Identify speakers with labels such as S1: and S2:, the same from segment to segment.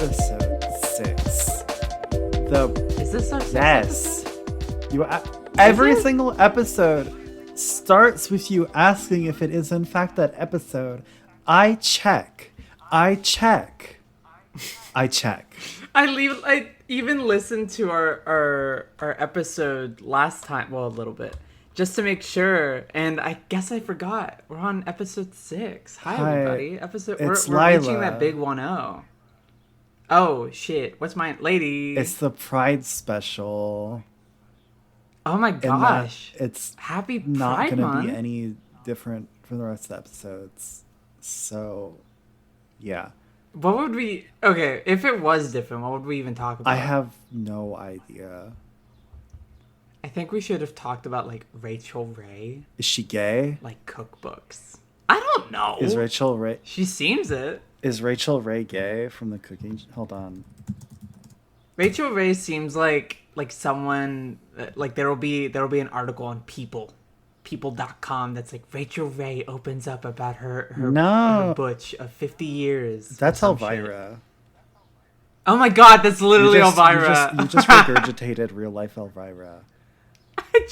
S1: episode 6.
S2: Is this our sixth
S1: Yes.
S2: episode?
S1: You every
S2: it?
S1: single episode starts with you asking if it is in fact that episode. I check. I
S2: even listened to our episode last time, well, a little bit, just to make sure, and I guess I forgot. We're on episode 6. Hi everybody. We're reaching that big 1-0. Oh shit! What's my lady?
S1: It's the Pride special.
S2: Oh my gosh!
S1: It's
S2: Happy
S1: not
S2: Pride
S1: going to
S2: Month.
S1: be any different from the rest of the episodes. So, yeah.
S2: What would we? Okay, if it was different, what would we even talk about?
S1: I have no idea.
S2: I think we should have talked about like Rachel Ray,
S1: Is she gay?
S2: like cookbooks. I don't know.
S1: Is Rachel Ray
S2: She seems it.
S1: gay from the cooking? Hold on.
S2: Rachel Ray seems like someone like there'll be an article on people.com that's like Rachel Ray opens up about her butch of 50 years.
S1: That's
S2: or some shit.
S1: Elvira.
S2: Oh my god, that's literally Elvira.
S1: You just regurgitated real life Elvira.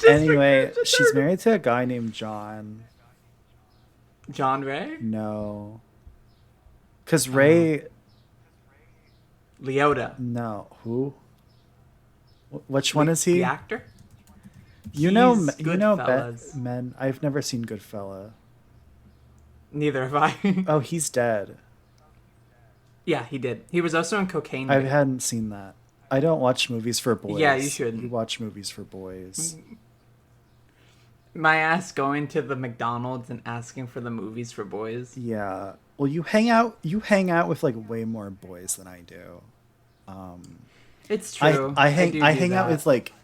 S1: Anyway, she's married to a guy named John.
S2: John Ray?
S1: No. Because Ray...
S2: Leota.
S1: No. Who? Which one is he?
S2: The actor?
S1: You know
S2: Goodfellas.
S1: Men. I've never seen Goodfella.
S2: Neither have I.
S1: Oh, he's dead.
S2: Yeah, he did. He was also in Cocaine
S1: I
S2: Bear.
S1: hadn't seen that. I don't watch movies for boys.
S2: Yeah, you should.
S1: You watch movies for boys.
S2: My ass going to the McDonald's and asking for the movies for boys.
S1: Yeah. Well, you hang out with like way more boys than I do.
S2: It's true.
S1: I hang out with like,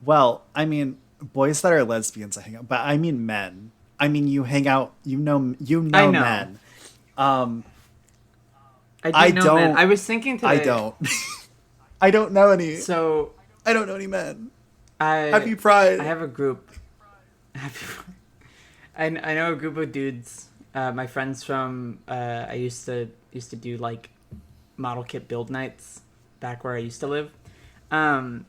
S1: well, I mean, boys that are lesbians. I hang out, but I mean men. I mean, you hang out. You know men.
S2: I know men. I was thinking today.
S1: I don't. I don't know any.
S2: So
S1: I don't know any men.
S2: Happy
S1: Pride.
S2: I have a group. I know a group of dudes. My friends from I used to do like model kit build nights back where I used to live, and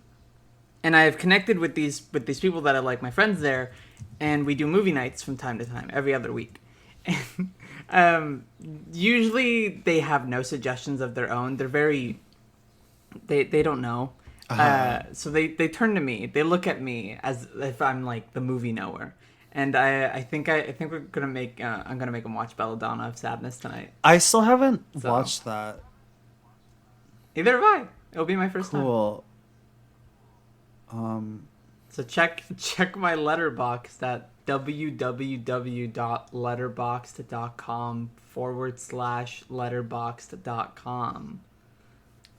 S2: I've connected with these people that are like my friends there, and we do movie nights from time to time, every other week. And usually they have no suggestions of their own. They're very they don't know. So they turn to me. They look at me as if I'm like the movie knower. And I think we're gonna make I'm gonna make them watch Belladonna of Sadness tonight.
S1: I still haven't watched that.
S2: Either have I. It'll be my first time.
S1: Cool.
S2: So check my Letterboxd at www.letterboxd.com/letterboxd.com.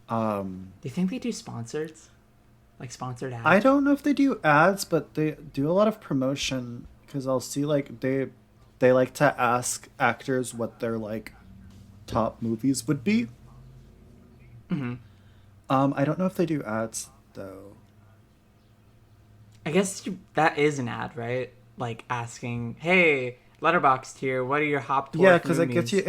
S2: Do you think they do sponsors? Like sponsored ads?
S1: I don't know if they do ads, but they do a lot of promotion because I'll see like they like to ask actors what their like top movies would be.
S2: Mm-hmm.
S1: I don't know if they do ads though.
S2: I guess that is an ad, right? Like asking, "Hey, Letterboxd here. What are your top 12
S1: Yeah, because it
S2: movies?"
S1: gets you.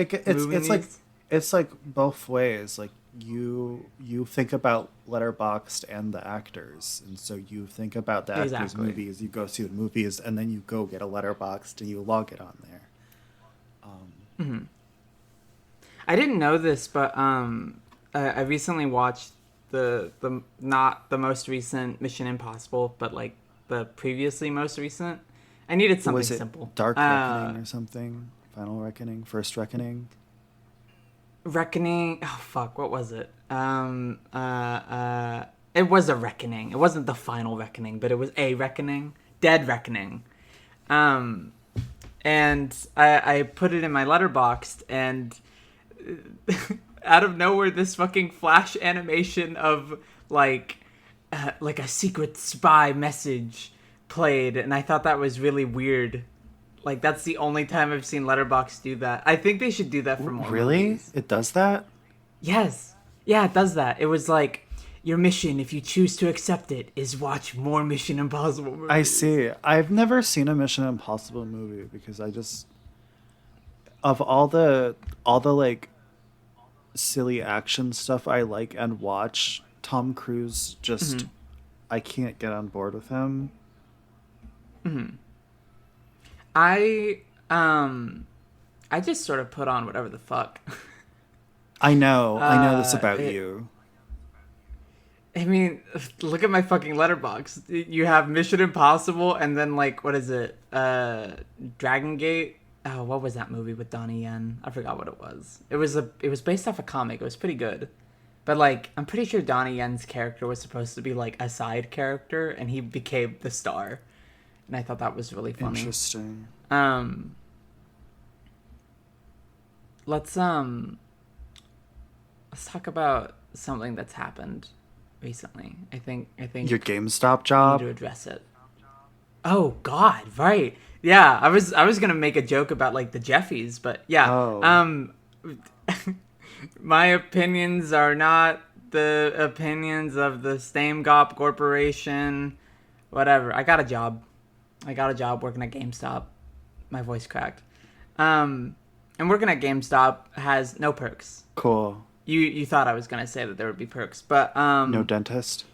S1: It's like both ways. Like you think about Letterboxd and the actors, and so you think about the actors' movies. You go see the movies, and then you go get a Letterboxd and you log it on there.
S2: Mm-hmm. I didn't know this, but I recently watched the not the most recent Mission Impossible, but like the previously most recent. I needed something
S1: Was it
S2: simple.
S1: Dark Reckoning or something? Final Reckoning? First Reckoning?
S2: Reckoning. Oh fuck! What was it? It was a reckoning. It wasn't the final reckoning, but it was a reckoning. Dead Reckoning. And I put it in my Letterboxd, and out of nowhere, this fucking flash animation of like a secret spy message played, and I thought that was really weird. Like, that's the only time I've seen Letterboxd do that. I think they should do that for more movies.
S1: It does that?
S2: Yes. Yeah, it does that. It was like, your mission, if you choose to accept it, is watch more Mission Impossible movies.
S1: I see. I've never seen a Mission Impossible movie because I just... Of all the like silly action stuff I like and watch. Tom Cruise just I can't get on board with him.
S2: I just sort of put on whatever the fuck.
S1: I know this about you.
S2: I mean, look at my fucking letterbox. You have Mission Impossible, and then like, what is it? Dragon Gate. Oh, what was that movie with Donnie Yen? I forgot what it was. It was based off a comic. It was pretty good, but like, I'm pretty sure Donnie Yen's character was supposed to be like a side character, and he became the star. And I thought that was really funny.
S1: Interesting.
S2: Let's talk about something that's happened recently. I think
S1: your GameStop job.
S2: I need to address it. Oh God, right? Yeah, I was gonna make a joke about like the Jeffies, but yeah.
S1: Oh.
S2: My opinions are not the opinions of the Stamegop Corporation. Whatever. I got a job working at GameStop. My voice cracked. And working at GameStop has no perks.
S1: Cool.
S2: You thought I was gonna say that there would be perks, but
S1: no dentist.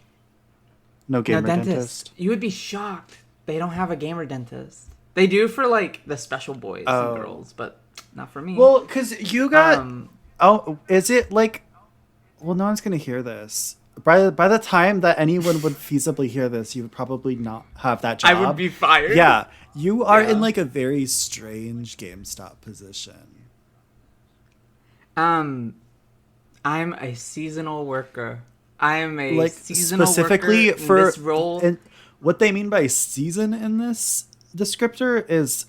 S1: No gamer dentist.
S2: You would be shocked. They don't have a gamer dentist. They do for like the special boys and girls, but not for me.
S1: Well, because you got. Is it like? Well, no one's gonna hear this. By the time that anyone would feasibly hear this, you would probably not have that job.
S2: I would be fired.
S1: Yeah, you are in like a very strange GameStop position.
S2: I'm a seasonal worker. I am a
S1: like
S2: seasonal
S1: specifically
S2: worker
S1: for
S2: in this role.
S1: And what they mean by season in this descriptor is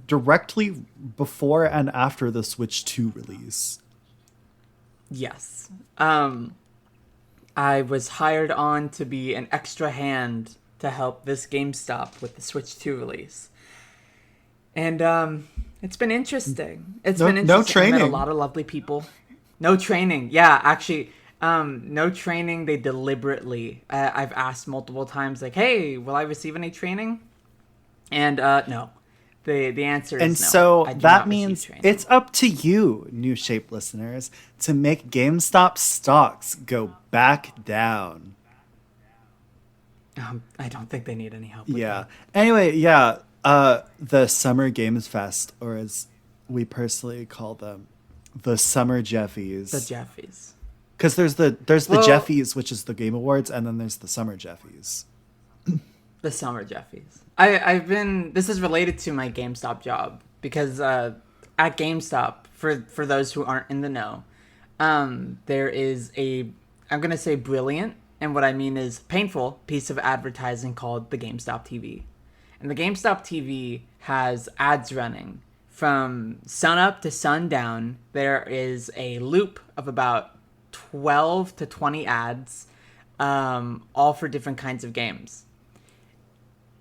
S1: directly before and after the Switch 2 release.
S2: Yes. I was hired on to be an extra hand to help this GameStop with the Switch 2 release. And it's been interesting.
S1: No training.
S2: I met a lot of lovely people. No training. Yeah, actually, no training. They deliberately. I've asked multiple times, like, "Hey, will I receive any training?" And no. The answer is no.
S1: And so that means it's up to you, New Shape listeners, to make GameStop stocks go back down.
S2: I don't think they need any help with that.
S1: Anyway, the Summer Games Fest, or as we personally call them, the Summer Jeffies.
S2: The Jeffies.
S1: Because there's the Jeffies, which is the Game Awards, and then there's the Summer Jeffies.
S2: The Summer Jeffies. This is related to my GameStop job, because at GameStop, for those who aren't in the know, there is I'm going to say brilliant, and what I mean is painful piece of advertising called the GameStop TV. And the GameStop TV has ads running from sunup to sundown. There is a loop of about 12 to 20 ads, all for different kinds of games.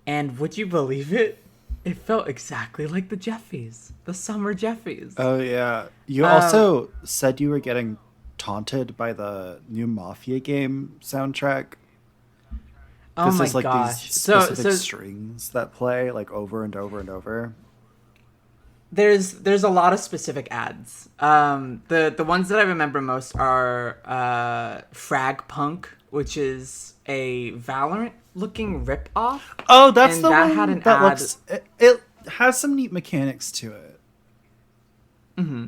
S2: And would you believe it? It felt exactly like the Jeffies, the Summer Jeffies.
S1: Oh, yeah. You also said you were getting taunted by the new Mafia game soundtrack.
S2: Oh my
S1: there's like
S2: gosh.
S1: These specific strings that play like over and over and over.
S2: There's a lot of specific ads. The ones that I remember most are Frag Punk, which is a Valorant looking rip-off.
S1: Oh, that's the
S2: that
S1: one
S2: had an
S1: that
S2: ad.
S1: looks... It has some neat mechanics to it.
S2: Mm-hmm.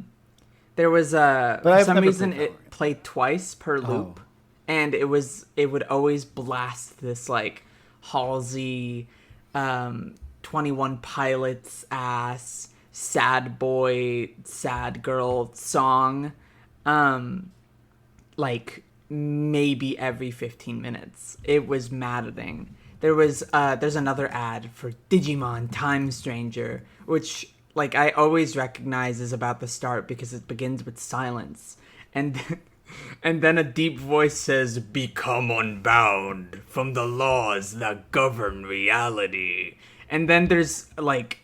S2: There was for some reason it played twice per loop, and it would always blast this like Halsey, 21 Pilots ass sad boy sad girl song, like maybe every 15 minutes. It was maddening. There's another ad for Digimon Time Stranger, which like I always recognize is about the start because it begins with silence, and then a deep voice says, "Become unbound from the laws that govern reality." And then there's like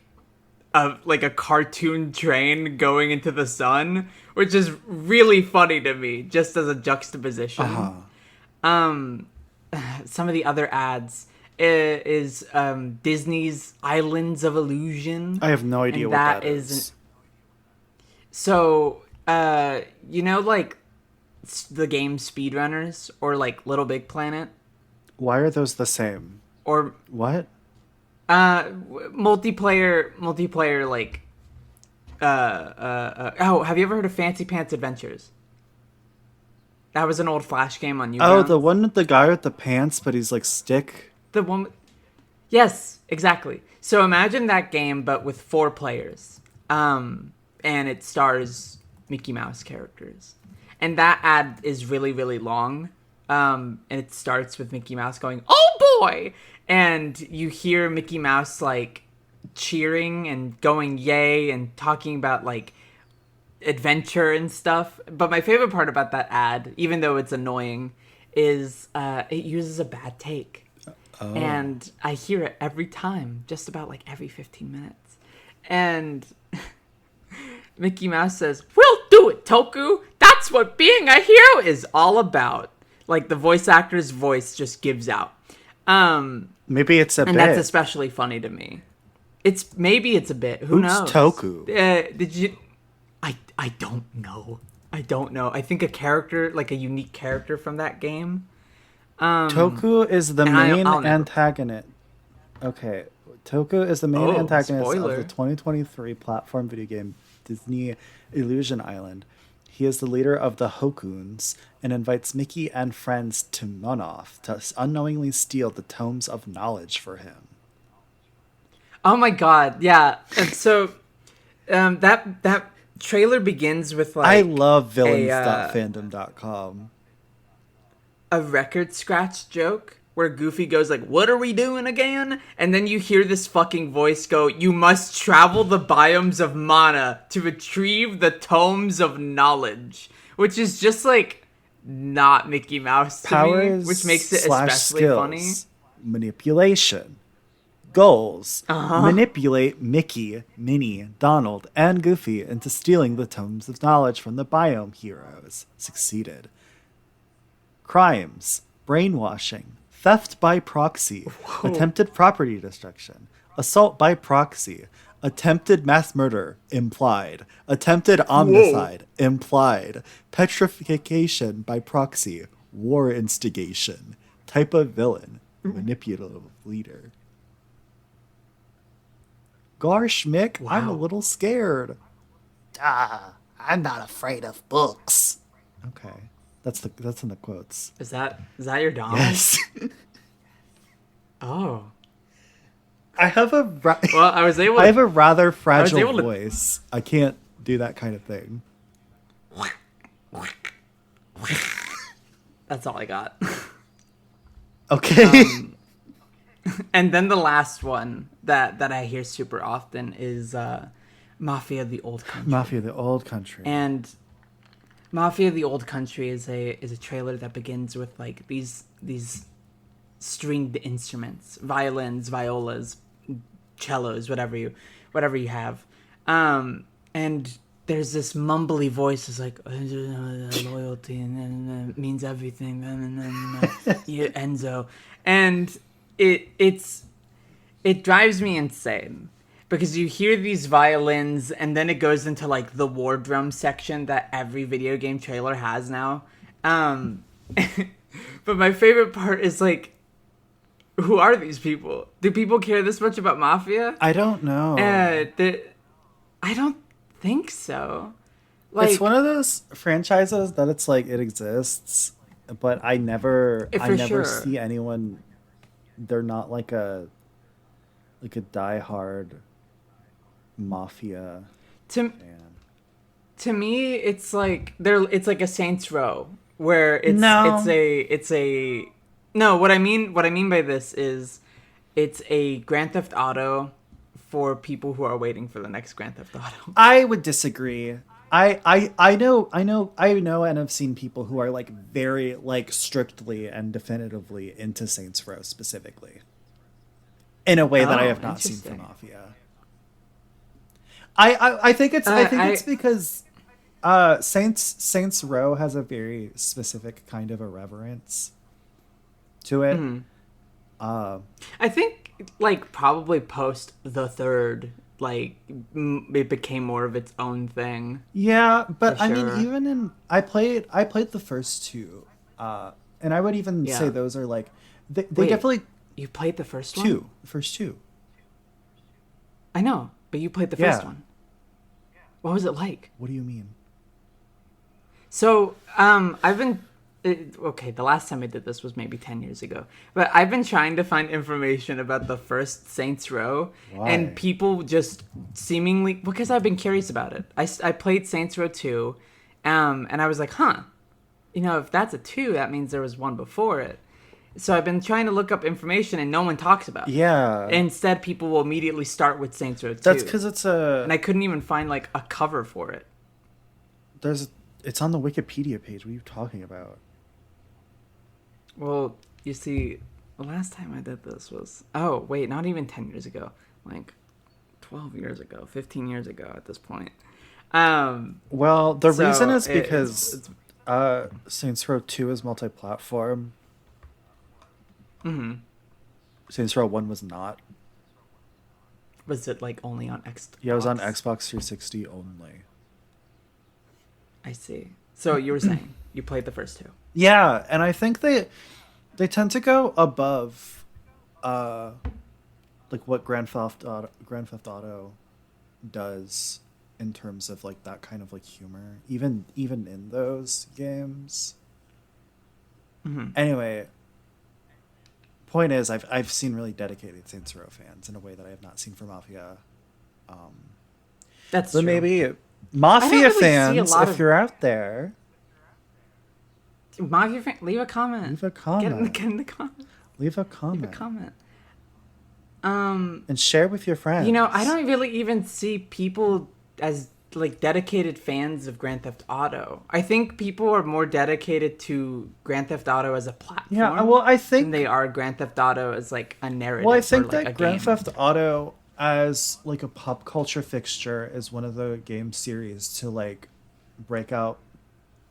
S2: a cartoon train going into the sun, which is really funny to me, just as a juxtaposition. Some of the other ads is Disney's Islands of Illusion.
S1: I have no idea what that is.
S2: So you know, like the game Speedrunners or like Little Big Planet.
S1: Why are those the same?
S2: Or
S1: what?
S2: Multiplayer like. Oh, have you ever heard of Fancy Pants Adventures? That was an old Flash game on Newgrounds.
S1: Oh, the one with the guy with the pants, but he's like stick.
S2: The one. Yes, exactly. So imagine that game, but with 4 players. And it stars Mickey Mouse characters. And that ad is really, really long. And it starts with Mickey Mouse going, "Oh boy!" And you hear Mickey Mouse like cheering and going yay and talking about like adventure and stuff. But my favorite part about that ad, even though it's annoying, is it uses a bad take. Oh. And I hear it every time, just about like every 15 minutes. And Mickey Mouse says, "We'll do it, Toku. That's what being a hero is all about." Like the voice actor's voice just gives out.
S1: Maybe it's a bit.
S2: And that's especially funny to me. Maybe it's a bit. Who knows?
S1: Toku?
S2: Did you? I don't know. I think a character, like a unique character from that game.
S1: Toku is the main antagonist. Okay, Toku is the main antagonist of the 2023 platform video game Disney Illusion Island. He is the leader of the Hokuns and invites Mickey and friends to Monoth to unknowingly steal the Tomes of Knowledge for him.
S2: Oh my god, yeah. And so that trailer begins with like
S1: I love villains.fandom.com.
S2: A record scratch joke where Goofy goes like, "What are we doing again?" And then you hear this fucking voice go, "You must travel the biomes of mana to retrieve the tomes of knowledge," which is just like not Mickey Mouse to me, which makes it especially
S1: skills,
S2: funny.
S1: Manipulation. Goals. Manipulate Mickey, Minnie, Donald, and Goofy into stealing the Tomes of Knowledge from the Biome Heroes. Succeeded. Crimes. Brainwashing. Theft by proxy. Whoa. Attempted property destruction. Assault by proxy. Attempted mass murder. Implied. Attempted homicide. Whoa. Implied. Petrification by proxy. War instigation. Type of villain. Manipulative leader. Gosh, Mick, wow. I'm a little scared.
S3: I'm not afraid of books.
S1: Okay. That's in the quotes.
S2: Is that your dom?
S1: Yes.
S2: Oh.
S1: I have a
S2: I
S1: have a rather fragile voice. I can't do that kind of thing.
S2: That's all I got.
S1: Okay.
S2: And then the last one that I hear super often is Mafia: The Old Country.
S1: Mafia: The Old Country.
S2: And Mafia: The Old Country is a trailer that begins with like these stringed instruments, violins, violas, cellos, whatever you have. And there's this mumbly voice is like loyalty and means everything Enzo. And it drives me insane because you hear these violins and then it goes into like the war drum section that every video game trailer has now. But my favorite part is like, who are these people? Do people care this much about Mafia?
S1: I don't know.
S2: I don't think so. Like,
S1: it's one of those franchises that it's like it exists, but I never see anyone. They're not like a diehard Mafia fan.
S2: To me, it's like a Saints Row where it's a no. What I mean by this is it's a Grand Theft Auto for people who are waiting for the next Grand Theft Auto.
S1: I would disagree. I know and have seen people who are like very like strictly and definitively into Saints Row specifically. In a way that I have not seen for Mafia. I think it's because Saints Row has a very specific kind of irreverence to it.
S2: I think like probably post the third like it became more of its own thing.
S1: Yeah, but
S2: For
S1: I
S2: sure.
S1: mean, even in I played the first two, and I would even
S2: Yeah.
S1: say those are like they
S2: Wait,
S1: definitely
S2: you played the first one?
S1: two the first two.
S2: I know, but you played the
S1: Yeah.
S2: first one. What was it like?
S1: What do you mean?
S2: So, I've been okay. The last time I did this was maybe 10 years ago, but I've been trying to find information about the first Saints Row,
S1: Why?
S2: and people just seemingly because I've been curious about it. I played Saints Row 2, and I was like, huh, if that's a 2, that means there was one before it. So I've been trying to look up information, and no one talks about it.
S1: Yeah,
S2: Instead, people will immediately start with Saints Row 2.
S1: that's because it's
S2: and I couldn't even find like a cover for it.
S1: it's on the Wikipedia page. What are you talking about?
S2: Well, you see, the last time I did this was... Oh, wait, not even 10 years ago. Like, 12 years ago, 15 years ago at this point.
S1: Well, the
S2: So,
S1: reason is
S2: it-
S1: because Saints Row 2 is multi-platform.
S2: Mm-hmm.
S1: Saints Row 1 was not.
S2: Was it, like, only on Xbox?
S1: Yeah, it was on Xbox 360 only.
S2: I see. So, you were saying you played the first two.
S1: Yeah, and I think they tend to go above like what Grand Theft Auto does in terms of like that kind of like humor, even in those games.
S2: Mm-hmm.
S1: Anyway, point is I've seen really dedicated Saints Row fans in a way that I have not seen for Mafia.
S2: That's
S1: So
S2: true.
S1: maybe Mafia
S2: really see a
S1: fans,
S2: lot
S1: if
S2: of-
S1: you're out there,
S2: Mafia fan, leave a comment.
S1: leave a comment.
S2: Get in the comment.
S1: Leave a
S2: Leave a
S1: comment.
S2: comment.
S1: And share with your friends.
S2: I don't really even see people as like dedicated fans of Grand Theft Auto. I think people are more dedicated to Grand Theft Auto as a platform.
S1: Yeah, well, I
S2: than
S1: think
S2: they are Grand Theft Auto as like a narrative.
S1: Well, I
S2: or,
S1: think
S2: like,
S1: that
S2: a
S1: Grand
S2: game.
S1: Theft Auto as like a pop culture fixture is one of the game series to like break out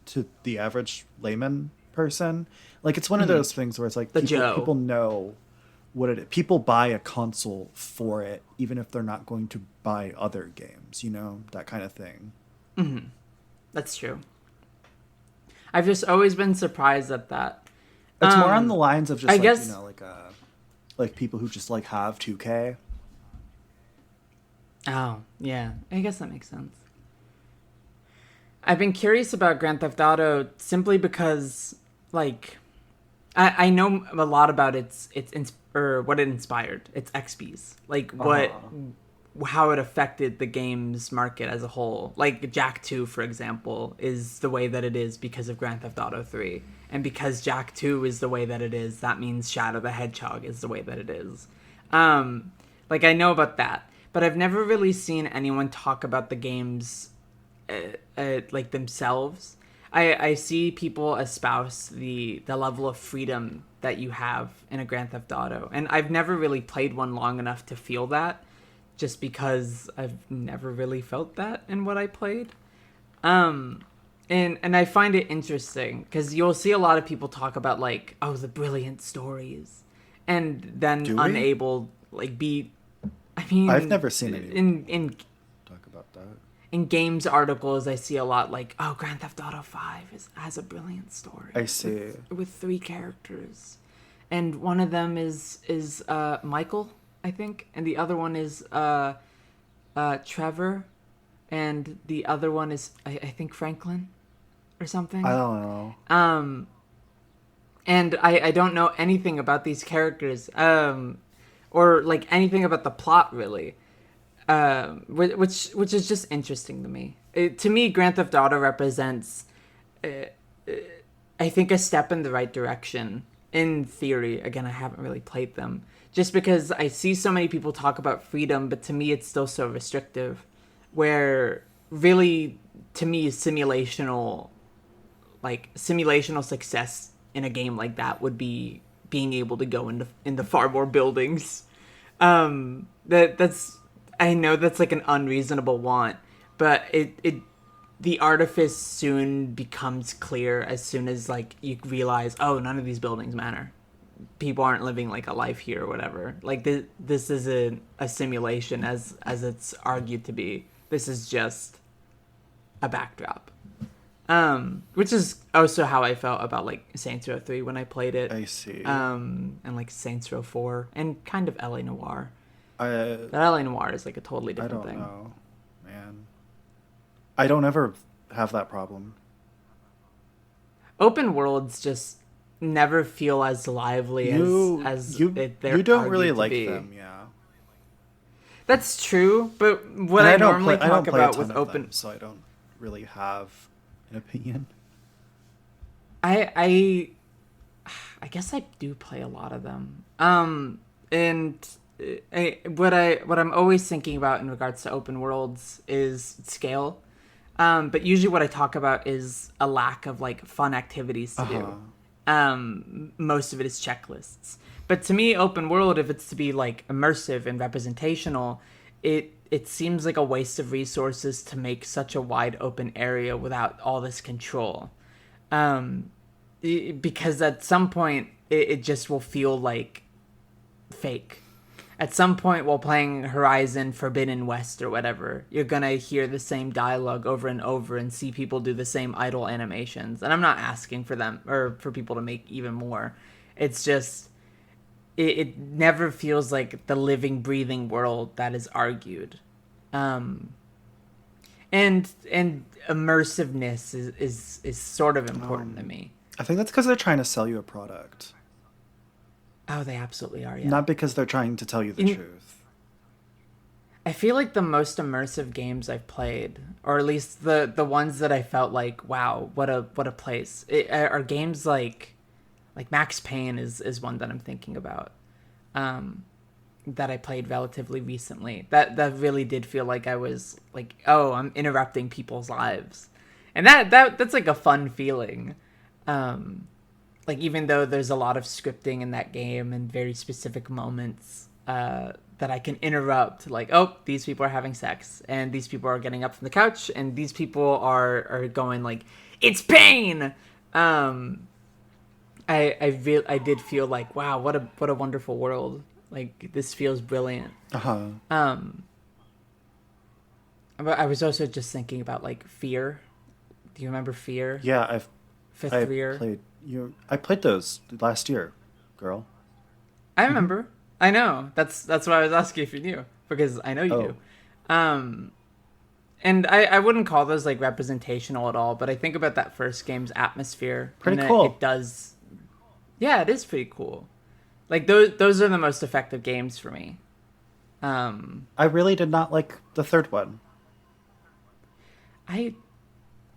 S1: to the average layman person. Like it's one of those things where it's like
S2: The Joe.
S1: people know what it is. People buy a console for it, even if they're not going to buy other games, that kind of thing.
S2: That's true. I've just always been surprised at that.
S1: It's more on the lines of just
S2: I
S1: like,
S2: guess-
S1: like people who just like have 2K.
S2: Oh, yeah. I guess that makes sense. I've been curious about Grand Theft Auto simply because, like, I know a lot about what it inspired. Its XPs, like how it affected the game's market as a whole. Like Jak 2, for example, is the way that it is because of Grand Theft Auto 3, and because Jak 2 is the way that it is, that means Shadow the Hedgehog is the way that it is. Like I know about that, but I've never really seen anyone talk about the games like themselves. I see people espouse the level of freedom that you have in a Grand Theft Auto, and I've never really played one long enough to feel that, just because I've never really felt that in what I played. And I find it interesting because you'll see a lot of people talk about like, oh, the brilliant stories, and then
S1: Do we?
S2: unable like be. I mean,
S1: I've never seen any.
S2: in
S1: Talk about that.
S2: in games articles, I see a lot like, oh, Grand Theft Auto 5 has a brilliant story.
S1: I see.
S2: With 3 characters. And one of them is Michael, I think. And the other one is Trevor. And the other one is, I think, Franklin or something.
S1: I don't know.
S2: And I don't know anything about these characters. Or, like, anything about the plot, really. Which is just interesting to me. To me, Grand Theft Auto represents, I think, a step in the right direction. In theory, again, I haven't really played them. Just because I see so many people talk about freedom, but to me it's still so restrictive. Where, really, to me, simulational success in a game like that would be being able to go into far more buildings. That's... I know that's like an unreasonable want, but the artifice soon becomes clear as soon as like you realize, oh, none of these buildings matter. people aren't living like a life here or whatever. Like this isn't a simulation as it's argued to be. This is just a backdrop. Which is also how I felt about like Saints Row 3 when I played it.
S1: I see.
S2: And like Saints Row 4 and kind of LA Noire.
S1: But
S2: LA Noire is like a totally different thing.
S1: I don't know, man. I don't ever have that problem.
S2: Open worlds just never feel as lively as
S1: you don't really like
S2: be.
S1: them, yeah.
S2: That's true, but what I normally talk about with open,
S1: them, so I don't really have an opinion.
S2: I guess I do play a lot of them. And what I'm always thinking about in regards to open worlds is scale. But usually what I talk about is a lack of like fun activities to do. Most of it is checklists. But to me, open world, if it's to be like immersive and representational, it seems like a waste of resources to make such a wide open area without all this control. Because at some point, it just will feel like fake. At some point while playing Horizon Forbidden West or whatever, you're gonna hear the same dialogue over and over and see people do the same idle animations. And I'm not asking for them or for people to make even more. It's just it never feels like the living, breathing world that is argued. And immersiveness is sort of important to me.
S1: I think that's because they're trying to sell you a product.
S2: Oh, they absolutely are, yeah.
S1: Not because they're trying to tell you the truth.
S2: I feel like the most immersive games I've played, or at least the ones that I felt like, wow, what a place, are games like Max Payne is one that I'm thinking about, that I played relatively recently. That really did feel like I was like, oh, I'm interrupting people's lives, and that's like a fun feeling. Like, even though there's a lot of scripting in that game and very specific moments that I can interrupt, like, oh, these people are having sex, and these people are getting up from the couch, and these people are going like, it's pain. I did feel like, wow, what a wonderful world. Like, this feels brilliant. But I was also just thinking about like Fear. Do you remember Fear?
S1: Yeah,
S2: Fifth Year.
S1: I played those last year, girl.
S2: I remember. I know. That's why I was asking if you knew, because I know you do. And I wouldn't call those like representational at all, but I think about that first game's atmosphere.
S1: Pretty cool.
S2: It does. Yeah, it is pretty cool. Like those are the most effective games for me.
S1: I really did not like the third one.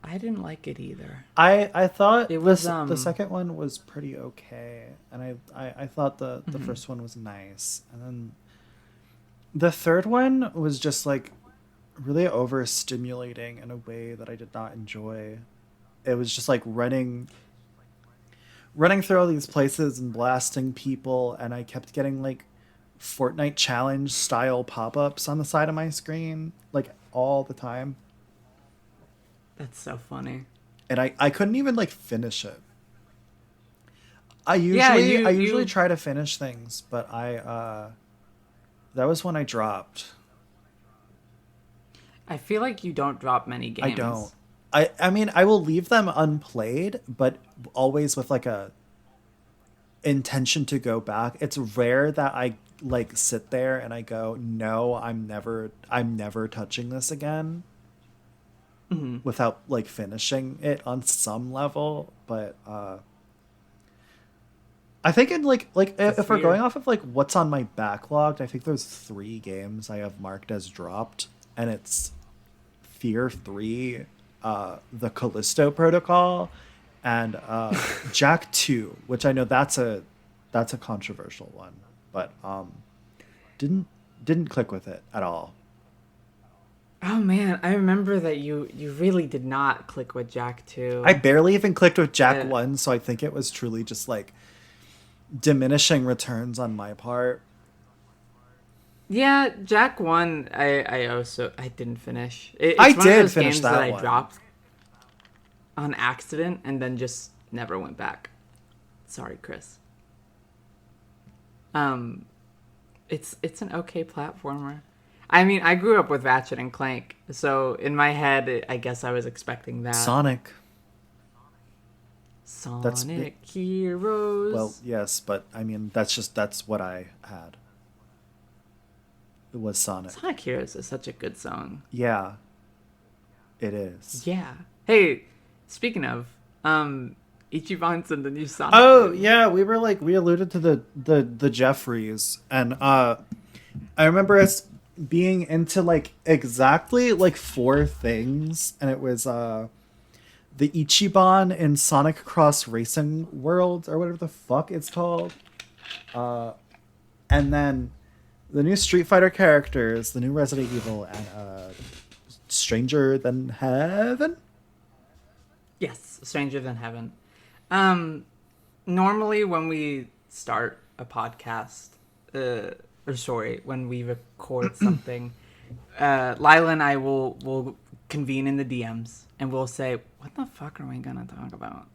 S2: I didn't like it either.
S1: I thought
S2: it was
S1: the second one was pretty okay, and I thought the first one was nice, and then the third one was just like really overstimulating in a way that I did not enjoy. It was just like running through all these places and blasting people, and I kept getting like Fortnite challenge style pop-ups on the side of my screen like all the time.
S2: That's so funny.
S1: And I couldn't even like finish it. I usually try to finish things, but that was when I dropped.
S2: I feel like you don't drop many games.
S1: I don't. I mean, I will leave them unplayed, but always with like a intention to go back. It's rare that I like sit there and I go, no, I'm never touching this again. Mm-hmm. Without like finishing it on some level, but I think in like if we're going off of like what's on my backlog, I think there's 3 games I have marked as dropped, and it's Fear 3, the Callisto Protocol, and Jak 2, which I know that's a controversial one, but didn't click with it at all.
S2: Oh man, I remember that you really did not click with Jak 2.
S1: I barely even clicked with Jak 1, so I think it was truly just like diminishing returns on my part.
S2: Yeah, Jak 1 I didn't finish.
S1: I did finish that one.
S2: I dropped on accident and then just never went back. Sorry, Chris. It's an okay platformer. I mean, I grew up with Ratchet and Clank, so in my head, I guess I was expecting that.
S1: Sonic.
S2: Sonic Heroes.
S1: Well, yes, but I mean, that's what I had. It was Sonic.
S2: Sonic Heroes is such a good song.
S1: Yeah. It is.
S2: Yeah. Hey, speaking of, Ichiban's in the new Sonic.
S1: Oh, yeah, we alluded to the Jeffries, and I remember us being into like exactly like 4 things, and it was the Ichiban in Sonic Cross Racing World, or whatever the fuck it's called, and then the new Street Fighter characters, the new Resident Evil, and Stranger Than Heaven.
S2: Yes, Stranger Than Heaven. Normally when we start a podcast, when we record something, Lila and I will convene in the DMs and we'll say, what the fuck are we gonna talk about?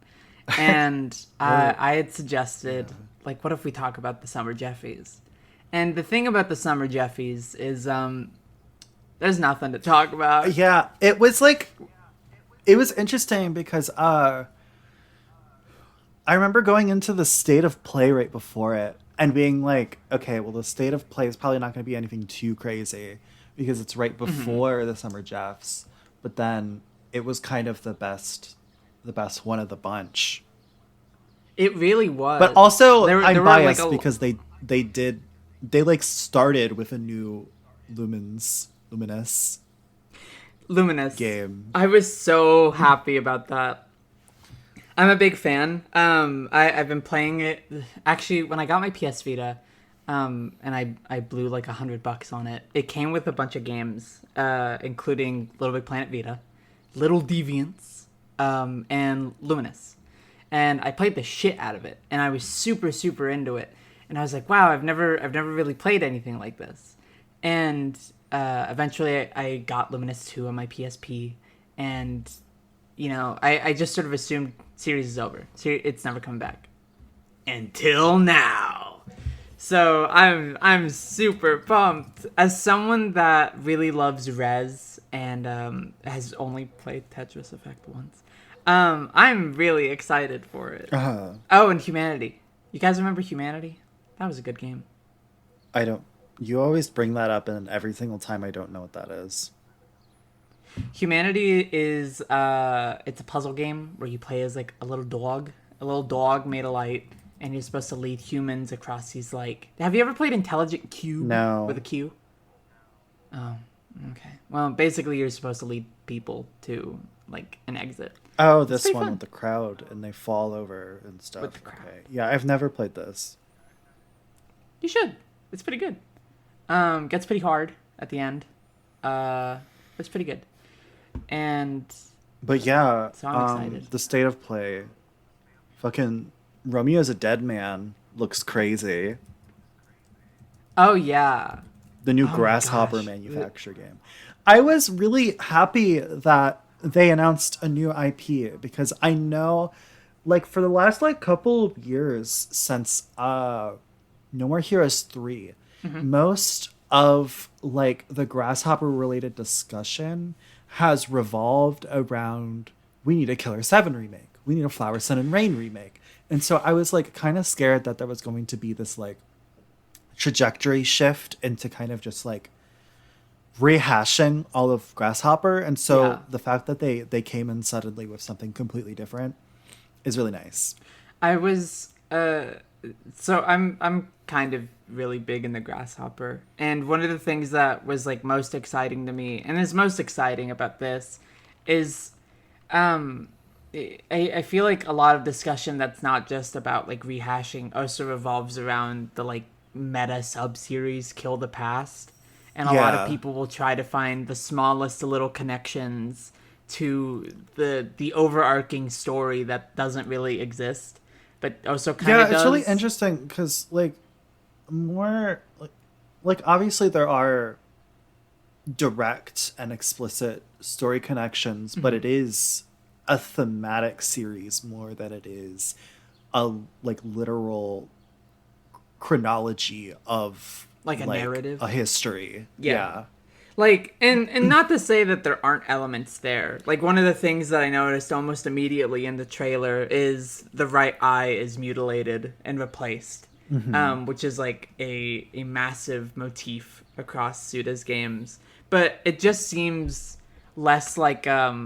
S2: And I had suggested, like, what if we talk about the Summer Jeffies? And the thing about the Summer Jeffies is there's nothing to talk about.
S1: Yeah, it was interesting because I remember going into the State of Play right before it and being like, okay, well, the State of Play is probably not going to be anything too crazy because it's right before the Summer Jeffs. But then it was kind of the best one of the bunch.
S2: It really was.
S1: But also, I'm biased because they started with a new Luminous game.
S2: I was so happy about that. I'm a big fan. I've been playing it. Actually, when I got my PS Vita, and I blew like $100 on it. It came with a bunch of games, including Little Big Planet Vita, Little Deviants, and Luminous. And I played the shit out of it, and I was super, super into it. And I was like, wow, I've never really played anything like this. And eventually I got Luminous 2 on my PSP, and you know, I just sort of assumed series is over. It's never coming back. Until now. So I'm super pumped. As someone that really loves Rez and has only played Tetris Effect once, I'm really excited for it. Oh, and Humanity. You guys remember Humanity? That was a good game.
S1: I don't. You always bring that up, and every single time I don't know what that is.
S2: Humanity is it's a puzzle game where you play as like a little dog made of light, and you're supposed to lead humans across these like. Have you ever played Intelligent Cube?
S1: No.
S2: With a Q? Oh, okay. Well, basically, you're supposed to lead people to like an exit.
S1: Oh, this one with the crowd, and they fall over and stuff.
S2: With the crowd.
S1: Okay. Yeah, I've never played this.
S2: You should. It's pretty good. Gets pretty hard at the end. It's pretty good.
S1: But yeah,
S2: so I'm excited.
S1: The State of Play, fucking Romeo's a Dead Man looks crazy.
S2: Oh yeah,
S1: the new Grasshopper manufacture game. I was really happy that they announced a new IP because I know, like, for the last like couple of years since No More Heroes 3, most of like the Grasshopper related discussion has revolved around, we need a Killer 7 remake, we need a Flower, Sun, and Rain remake. And so I was like kind of scared that there was going to be this like trajectory shift into kind of just like rehashing all of Grasshopper. And so the fact that they came in suddenly with something completely different is really nice.
S2: I was so I'm kind of really big in the Grasshopper, and one of the things that was like most exciting to me, and is most exciting about this, is I feel like a lot of discussion that's not just about like rehashing also revolves around the like meta sub-series Kill the Past, and a lot of people will try to find the smallest little connections to the overarching story that doesn't really exist, but also kind of does.
S1: It's really interesting because like more like obviously there are direct and explicit story connections, but it is a thematic series more than it is a like literal chronology of
S2: like a narrative,
S1: a history.
S2: Yeah. Like, and not to say that there aren't elements there. Like, one of the things that I noticed almost immediately in the trailer is the right eye is mutilated and replaced, which is like a massive motif across Suda's games. But it just seems less like I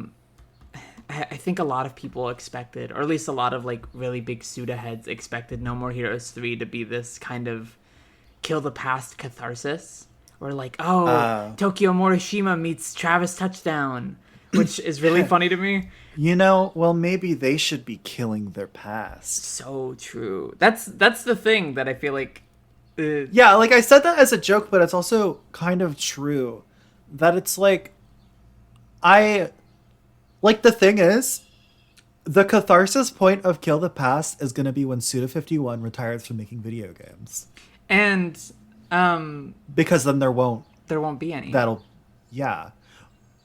S2: think a lot of people expected, or at least a lot of like really big Suda heads expected No More Heroes 3 to be this kind of kill the past catharsis. Or like, Tokyo Morishima meets Travis Touchdown, which is really funny to me.
S1: You know, well, maybe they should be killing their past.
S2: So true. That's the thing that I feel like...
S1: Yeah, like I said that as a joke, but it's also kind of true. That it's like... the thing is, the catharsis point of Kill the Past is going to be when Suda51 retires from making video games.
S2: And...
S1: because then there won't
S2: be any.
S1: Yeah.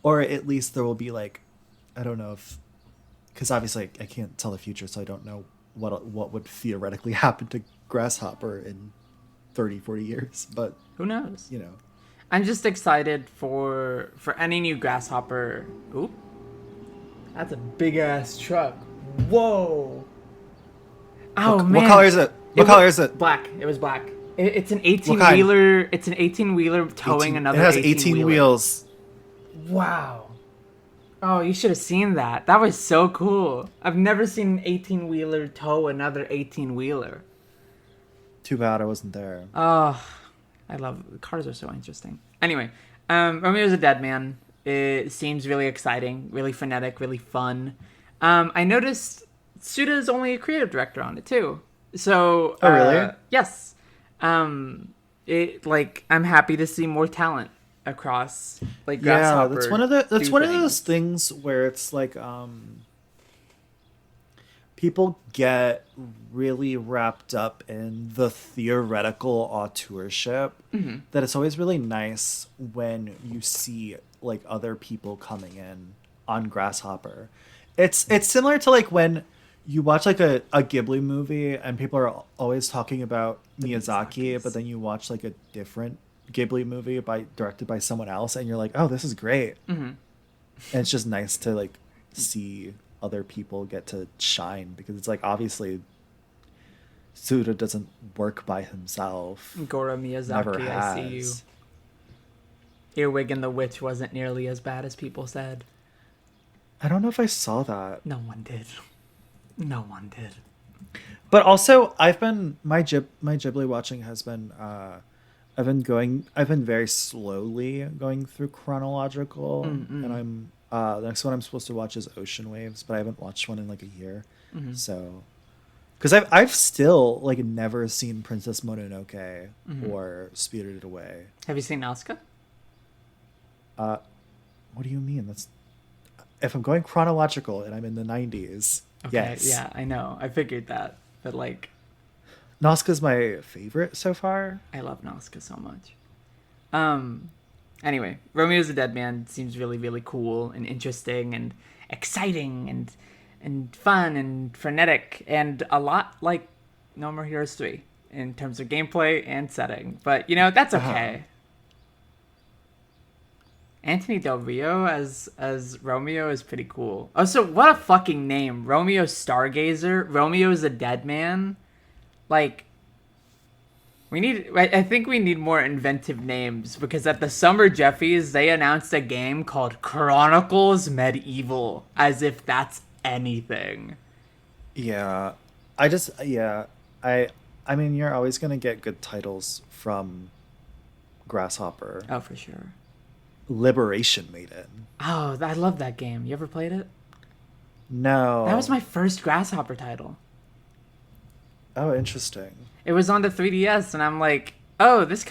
S1: Or at least there will be like, I don't know if, because obviously I can't tell the future, so I don't know what would theoretically happen to Grasshopper in 30, 40 years, but
S2: who knows?
S1: You know.
S2: I'm just excited for any new Grasshopper. Oop. That's a big ass truck. Whoa. Oh man.
S1: What color is it? What color is it?
S2: Black. It was black. It's an 18-wheeler. It's an 18-wheeler towing another 18-wheeler.
S1: It has 18 wheels.
S2: Wow. Oh, you should have seen that. That was so cool. I've never seen an 18-wheeler tow another 18-wheeler.
S1: Too bad I wasn't there.
S2: Oh, I love... Cars are so interesting. Anyway, Romeo's a Dead Man. It seems really exciting, really frenetic, really fun. I noticed Suda is only a creative director on it, too. So...
S1: Oh, really?
S2: Yes. I'm happy to see more talent across like Grasshopper.
S1: Yeah, that's one of those things where it's like people get really wrapped up in the theoretical auteurship that it's always really nice when you see like other people coming in on Grasshopper. It's similar to like when you watch like a Ghibli movie and people are always talking about Miyazaki, but then you watch like a different Ghibli movie directed by someone else and you're like, oh, this is great. And it's just nice to like see other people get to shine because it's like obviously Suda doesn't work by himself.
S2: Goro Miyazaki, I see you. Earwig and the Witch wasn't nearly as bad as people said.
S1: I don't know if I saw that.
S2: No one did. No one did.
S1: But also, my Ghibli watching has been I've been very slowly going through chronological, and I'm the next one I'm supposed to watch is Ocean Waves, but I haven't watched one in like a year, so because I've still like never seen Princess Mononoke or Spirited Away.
S2: Have you seen Nausicaa?
S1: What do you mean? That's if I'm going chronological and I'm in the 90s.
S2: Okay,
S1: yes.
S2: Yeah, I know. I figured that. But, like...
S1: Nausicaa's my favorite so far.
S2: I love Nausicaa so much. Anyway, Romeo's a Dead Man seems really, really cool and interesting and exciting and fun and frenetic and a lot like No More Heroes 3 in terms of gameplay and setting. But, you know, that's okay. Anthony Del Rio as Romeo is pretty cool. Also, what a fucking name. Romeo Stargazer. Romeo's a Dead Man. Like, I think we need more inventive names because at the Summer Jeffies, they announced a game called Chronicles Medieval as if that's anything.
S1: Yeah. I mean, you're always going to get good titles from Grasshopper.
S2: Oh, for sure.
S1: Liberation Maiden.
S2: Oh, I love that game. You ever played it?
S1: No.
S2: That was my first Grasshopper title.
S1: Oh, interesting.
S2: It was on the 3DS, and I'm like, oh, this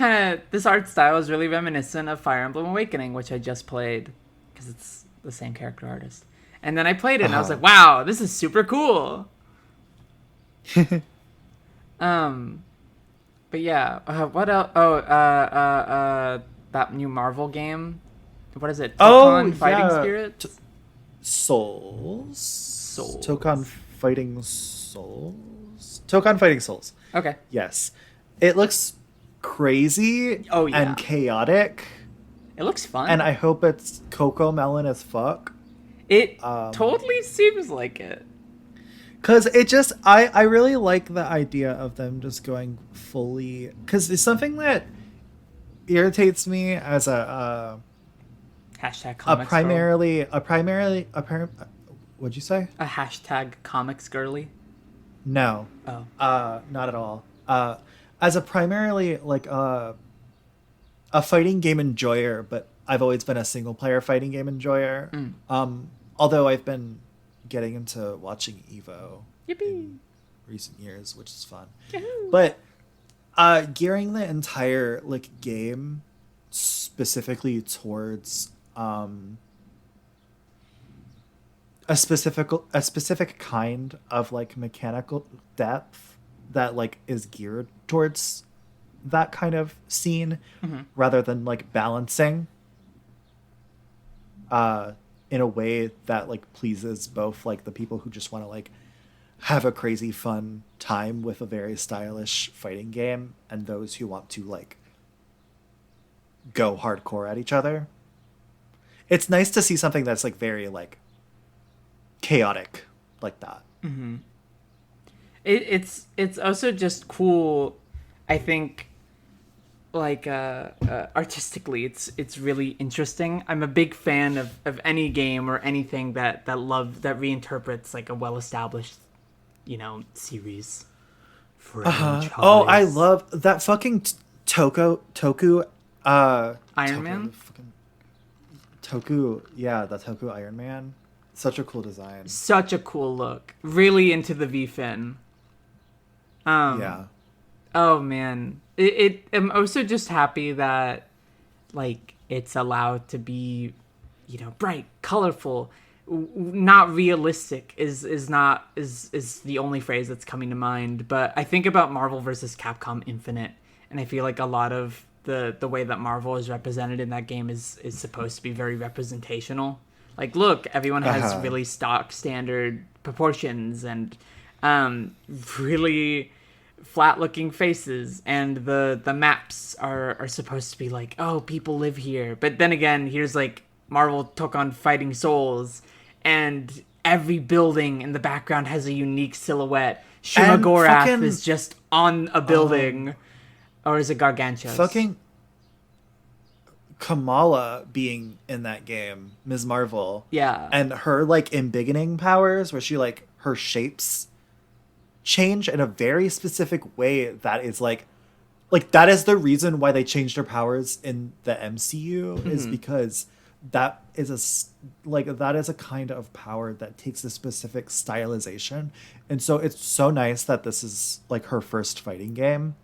S2: art style is really reminiscent of Fire Emblem Awakening, which I just played, because it's the same character artist. And then I played it, and I was like, wow, this is super cool. But yeah, what else? That new Marvel game. What is it? Tokon Fighting Spirits?
S1: Souls. Tokon Fighting Souls. Tokon Fighting Souls.
S2: Okay.
S1: Yes. It looks crazy
S2: Oh, yeah.
S1: and chaotic.
S2: It looks fun.
S1: And I hope it's Coco Melon as fuck.
S2: It totally seems like it.
S1: Because it just, I really like the idea of them just going fully, because it's something that irritates me as
S2: Hashtag comics
S1: what'd you say?
S2: A hashtag comics girly.
S1: No.
S2: Oh.
S1: Not at all. As a primarily, like, a fighting game enjoyer, but I've always been a single player fighting game enjoyer. Although I've been getting into watching Evo in recent years, which is fun. Yahoo! But gearing the entire like game specifically towards a specific kind of like mechanical depth that like is geared towards that kind of scene rather than like balancing in a way that like pleases both like the people who just want to like have a crazy fun time with a very stylish fighting game and those who want to like go hardcore at each other. It's nice to see something that's like very like chaotic like that.
S2: It's also just cool, I think, like artistically it's really interesting. I'm a big fan of any game or anything that reinterprets like a well-established, series.
S1: Oh, I love that fucking Toku
S2: Iron Man.
S1: Toku, yeah, the Toku Iron Man. Such a cool design.
S2: Such a cool look. Really into the V-fin.
S1: Yeah.
S2: Oh man. I'm also just happy that like it's allowed to be, bright, colorful, not realistic is the only phrase that's coming to mind. But I think about Marvel vs. Capcom Infinite, and I feel like a lot of the way that Marvel is represented in that game is supposed to be very representational. Like, look, everyone has really stock standard proportions and really flat-looking faces, and the maps are supposed to be like, oh, people live here. But then again, here's like Marvel took on Fighting Souls, and every building in the background has a unique silhouette. Shumagorath is just on a building, or is it Gargantuous?
S1: Fucking Kamala being in that game, Ms. Marvel.
S2: Yeah.
S1: And her like embiggening powers, where she like her shapes change in a very specific way that is like that is the reason why they changed her powers in the MCU is because that is a kind of power that takes a specific stylization. And so it's so nice that this is like her first fighting game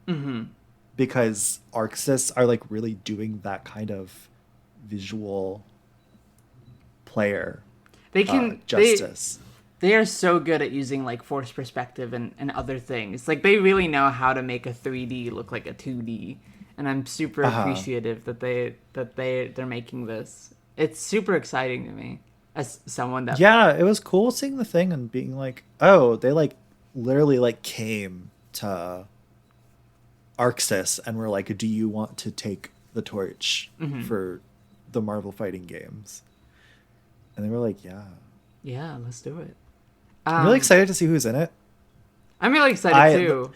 S1: because ArcSys are like really doing that kind of visual player justice.
S2: They are so good at using like forced perspective and other things. Like they really know how to make a 3D look like a 2D, and I'm super appreciative that they're making this. It's super exciting to me as someone that
S1: it was cool seeing the thing and being like, oh, they like literally like came to ArcSys and were like, do you want to take the torch for the Marvel fighting games? And they were like, yeah,
S2: let's do it.
S1: I'm really excited to see who's in it.
S2: I'm really excited too.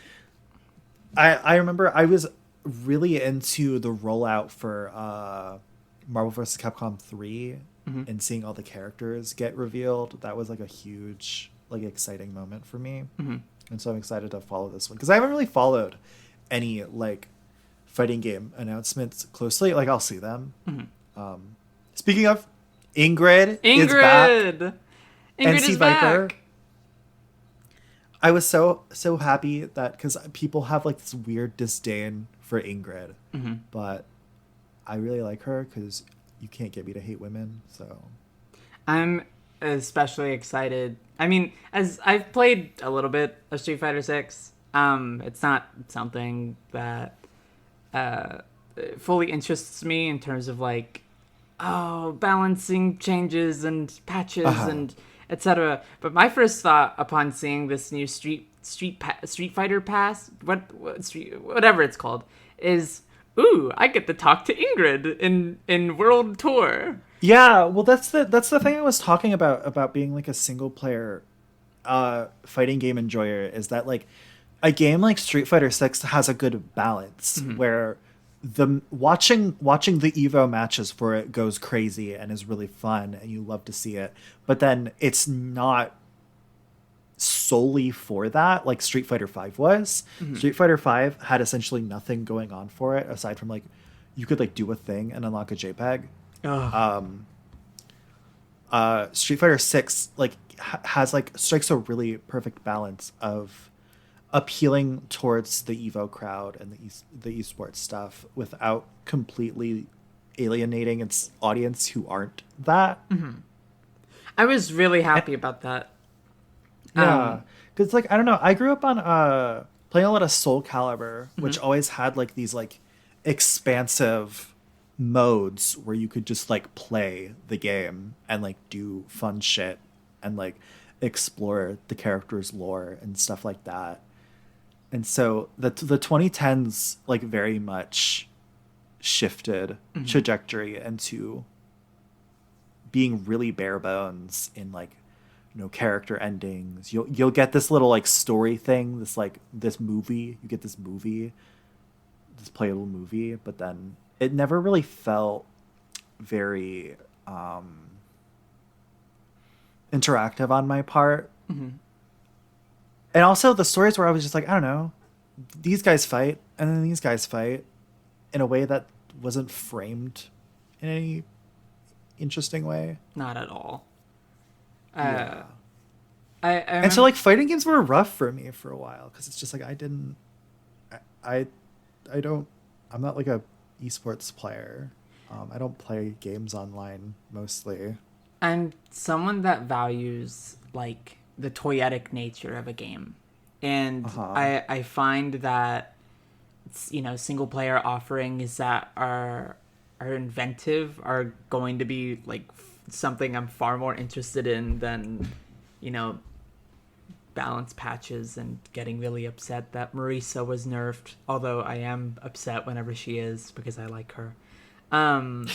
S1: I remember I was really into the rollout for Marvel vs. Capcom 3 and seeing all the characters get revealed. That was like a huge, like exciting moment for me. And so I'm excited to follow this one because I haven't really followed any like fighting game announcements closely. Like I'll see them. Speaking of, Ingrid is back.
S2: Ingrid is
S1: Viper.
S2: back.
S1: I was so happy that because people have like this weird disdain for Ingrid, but I really like her because you can't get me to hate women. So
S2: I'm especially excited. I mean, as I've played a little bit of Street Fighter 6, it's not something that fully interests me in terms of like, balancing changes and patches and etc. But my first thought upon seeing this new Street Street Fighter Pass, whatever it's called, is, ooh, I get to talk to Ingrid in World Tour.
S1: Yeah, well, that's the thing I was talking about being like a single player fighting game enjoyer, is that like a game like Street Fighter 6 has a good balance where the watching the Evo matches for it goes crazy and is really fun and you love to see it, but then it's not solely for that like Street Fighter 5 was. Street Fighter 5 had essentially nothing going on for it aside from like you could like do a thing and unlock a JPEG. Street Fighter 6 like has like strikes a really perfect balance of appealing towards the Evo crowd and the esports stuff without completely alienating its audience who aren't that.
S2: I was really happy about that.
S1: Yeah, because like I don't know, I grew up on playing a lot of Soul Calibur, which always had like these like expansive modes where you could just like play the game and like do fun shit and like explore the character's lore and stuff like that. And so the 2010s like very much shifted trajectory into being really bare bones in like, you know, character endings. You'll get this little like story thing, this movie. You get this playable movie, but then it never really felt very interactive on my part. And also the stories where I was just like, I don't know, these guys fight and then these guys fight in a way that wasn't framed in any interesting way.
S2: Not at all.
S1: Yeah.
S2: And
S1: so like fighting games were rough for me for a while because it's just like I'm not like a esports player. I don't play games online mostly.
S2: I'm someone that values like the toyetic nature of a game, and I find that, you know, single player offerings that are inventive are going to be like something I'm far more interested in than, you know, balance patches and getting really upset that Marisa was nerfed, although I am upset whenever she is because I like her. And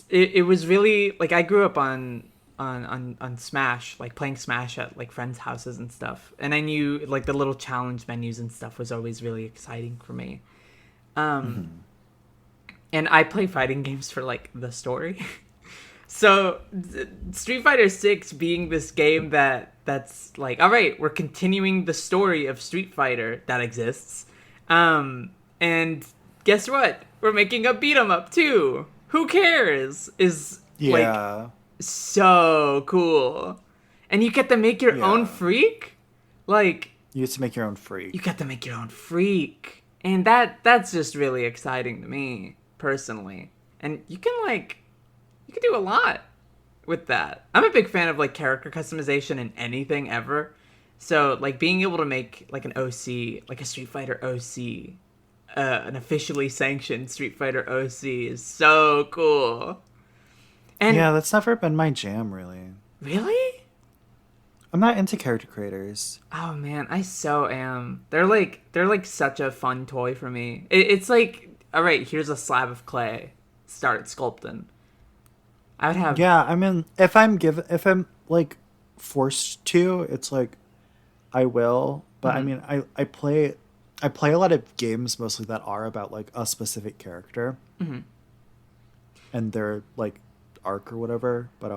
S2: it was really like I grew up on Smash, like playing Smash at like friends' houses and stuff, and I knew like the little challenge menus and stuff was always really exciting for me. And I play fighting games for like the story. So Street Fighter 6 being this game that's like, all right, we're continuing the story of Street Fighter that exists, and guess what, we're making a beat 'em up too. Who cares? Is like so cool. And you get to make your own freak? Like,
S1: you get to make your own freak.
S2: You get to make your own freak. And that's just really exciting to me, personally. And you can do a lot with that. I'm a big fan of like character customization in anything ever. So like being able to make like an OC, like a Street Fighter OC, an officially sanctioned Street Fighter OC is so cool. And
S1: yeah, that's never been my jam, really.
S2: Really?
S1: I'm not into character creators.
S2: Oh man, I so am. They're like such a fun toy for me. It's like, all right, here's a slab of clay. Start sculpting. I would have.
S1: Yeah, I mean, if I'm like forced to, it's like I will. But I mean, I play a lot of games mostly that are about like a specific character, and their like arc or whatever. But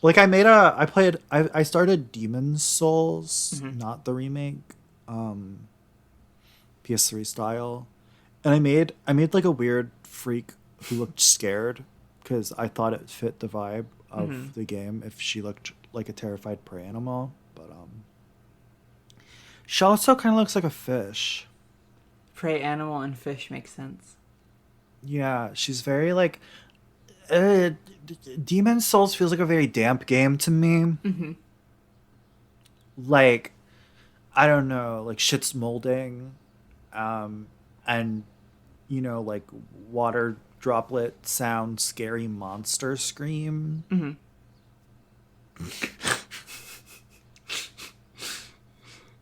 S1: like I started Demon's Souls, not the remake, PS3 style, and I made like a weird freak who looked scared because I thought it fit the vibe of the game if she looked like a terrified prey animal. But she also kind of looks like a fish.
S2: Prey animal and fish makes sense.
S1: Yeah, she's very like Demon's Souls feels like a very damp game to me. Like, I don't know, like shit's molding, and you know, like water droplet sound, scary monster scream.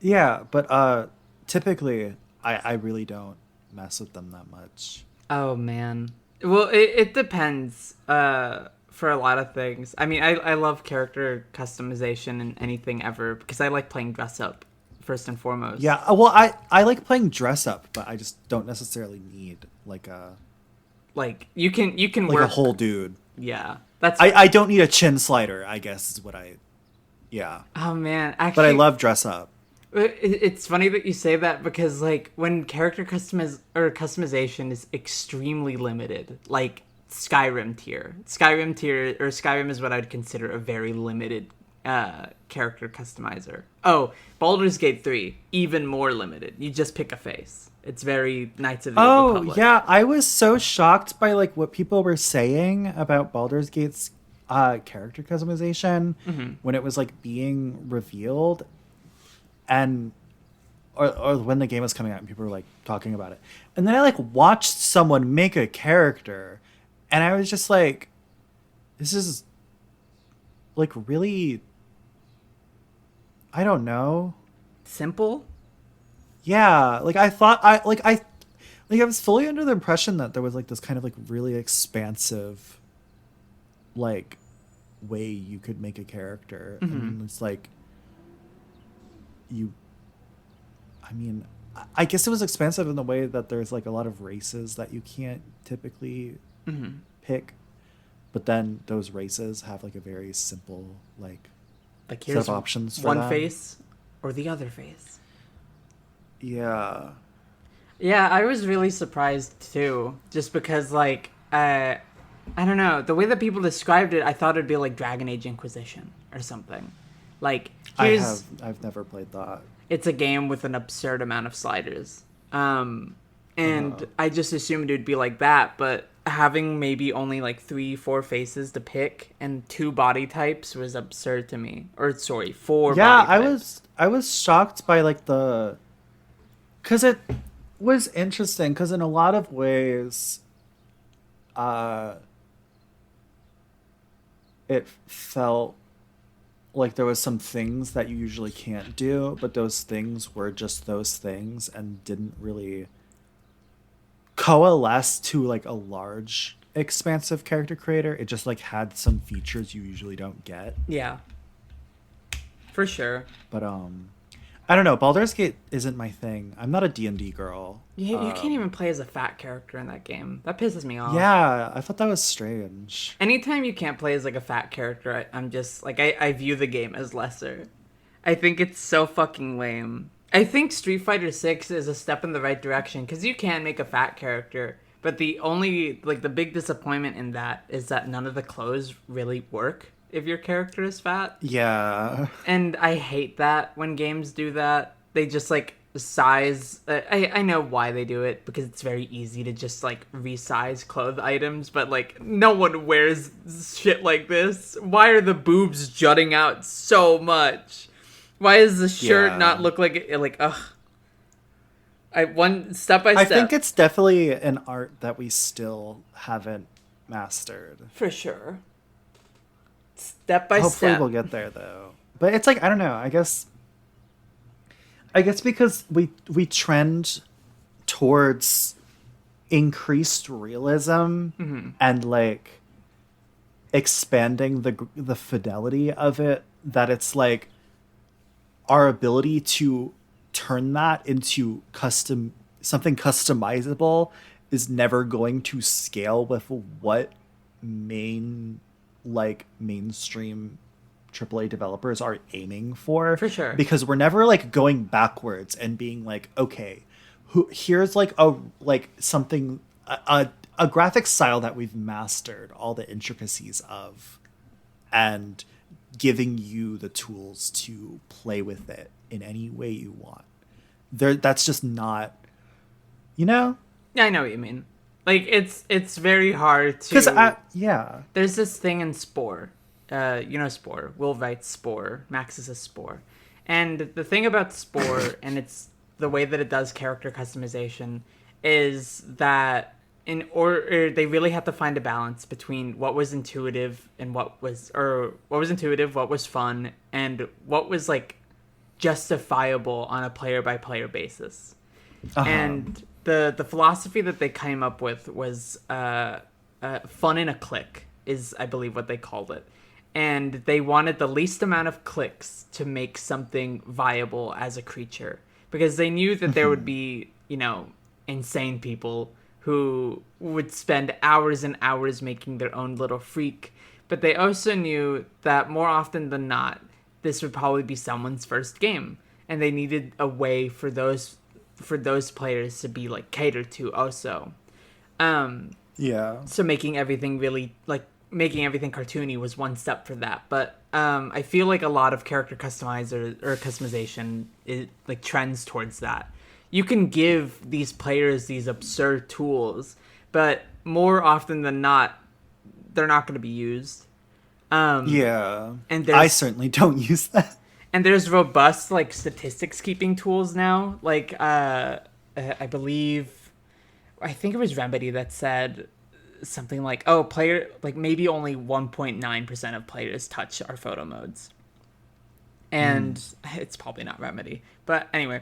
S1: Yeah, but typically I really don't mess with them that much.
S2: Oh man. Well, it depends. For a lot of things. I mean, I love character customization in anything ever because I like playing dress up first and foremost.
S1: Yeah, well, I like playing dress up, but I just don't necessarily need
S2: Like you can
S1: like
S2: work
S1: a whole dude.
S2: Yeah. That's
S1: I don't need a chin slider, I guess is what I. Yeah,
S2: Oh man, actually
S1: but I love dress up.
S2: It's funny that you say that because like when character customization is extremely limited, like Skyrim tier, or Skyrim is what I'd consider a very limited character customizer. Oh, Baldur's Gate 3, even more limited. You just pick a face. It's very Knights of the Old Republic.
S1: Yeah, I was so shocked by like what people were saying about Baldur's Gate's character customization when it was like being revealed, and or when the game was coming out and people were like talking about it, and then I like watched someone make a character, and I was just like, this is like really, I don't know.
S2: Simple?
S1: Yeah, like I was fully under the impression that there was like this kind of like really expansive like way you could make a character. And it's like you I mean, I guess it was expansive in the way that there's like a lot of races that you can't typically pick, but then those races have like a very simple like
S2: Like
S1: set
S2: here's
S1: of options for
S2: one
S1: them.
S2: face or the other face.
S1: Yeah.
S2: Yeah, I was really surprised too, just because like I don't know, the way that people described it, I thought it'd be like Dragon Age Inquisition or something. Like
S1: I've never played that.
S2: it's a game with an absurd amount of sliders. And I just assumed it would be like that, but having maybe only like 3-4 faces to pick and 2 body types was absurd to me. Or sorry, 4
S1: Yeah,
S2: body types.
S1: I was shocked by like because it was interesting because in a lot of ways it felt like there was some things that you usually can't do, but those things were just those things and didn't really coalesce to like a large expansive character creator. It just like had some features you usually don't get.
S2: Yeah. For sure.
S1: But I don't know, Baldur's Gate isn't my thing. I'm not a D&D girl.
S2: You can't even play as a fat character in that game. That pisses me off.
S1: Yeah, I thought that was strange.
S2: Anytime you can't play as like a fat character, I'm just like I view the game as lesser. I think it's so fucking lame. I think Street Fighter 6 is a step in the right direction because you can make a fat character, but the only like the big disappointment in that is that none of the clothes really work if your character is fat.
S1: Yeah.
S2: And I hate that when games do that. They just like size. I know why they do it because it's very easy to just like resize clothes items, but like no one wears shit like this. Why are the boobs jutting out so much? Why does the shirt not look like ugh? One step by step.
S1: I think it's definitely an art that we still haven't mastered.
S2: For sure. Step by
S1: Hopefully
S2: step.
S1: we'll get there though. But it's like I don't know. I guess because we trend towards increased realism and like expanding the fidelity of it, that it's like our ability to turn that into something customizable is never going to scale with what mainstream AAA developers are aiming for.
S2: For sure.
S1: Because we're never like going backwards and being like, okay, here's like a graphic style that we've mastered all the intricacies of, and giving you the tools to play with it in any way you want. That's just not,
S2: Yeah, I know what you mean. Like it's very hard to.
S1: Because
S2: There's this thing in Spore. Spore. Will writes Spore. Max is a Spore. And the thing about Spore, and it's the way that it does character customization, is that they really have to find a balance between what was intuitive and what was fun, and what was like justifiable on a player by player basis. And the philosophy that they came up with was fun in a click is, I believe, what they called it. And they wanted the least amount of clicks to make something viable as a creature, because they knew that there would be, insane people who would spend hours and hours making their own little freak. But they also knew that more often than not, this would probably be someone's first game, and they needed a way for those players to be like catered to also. So making everything cartoony was one step for that. But I feel like a lot of character customization trends towards that. You can give these players these absurd tools, but more often than not, they're not going to be used.
S1: And I certainly don't use that.
S2: And there's robust statistics keeping tools now. I think it was Remedy that said something like, maybe only 1.9% of players touch our photo modes. And it's probably not Remedy. But anyway,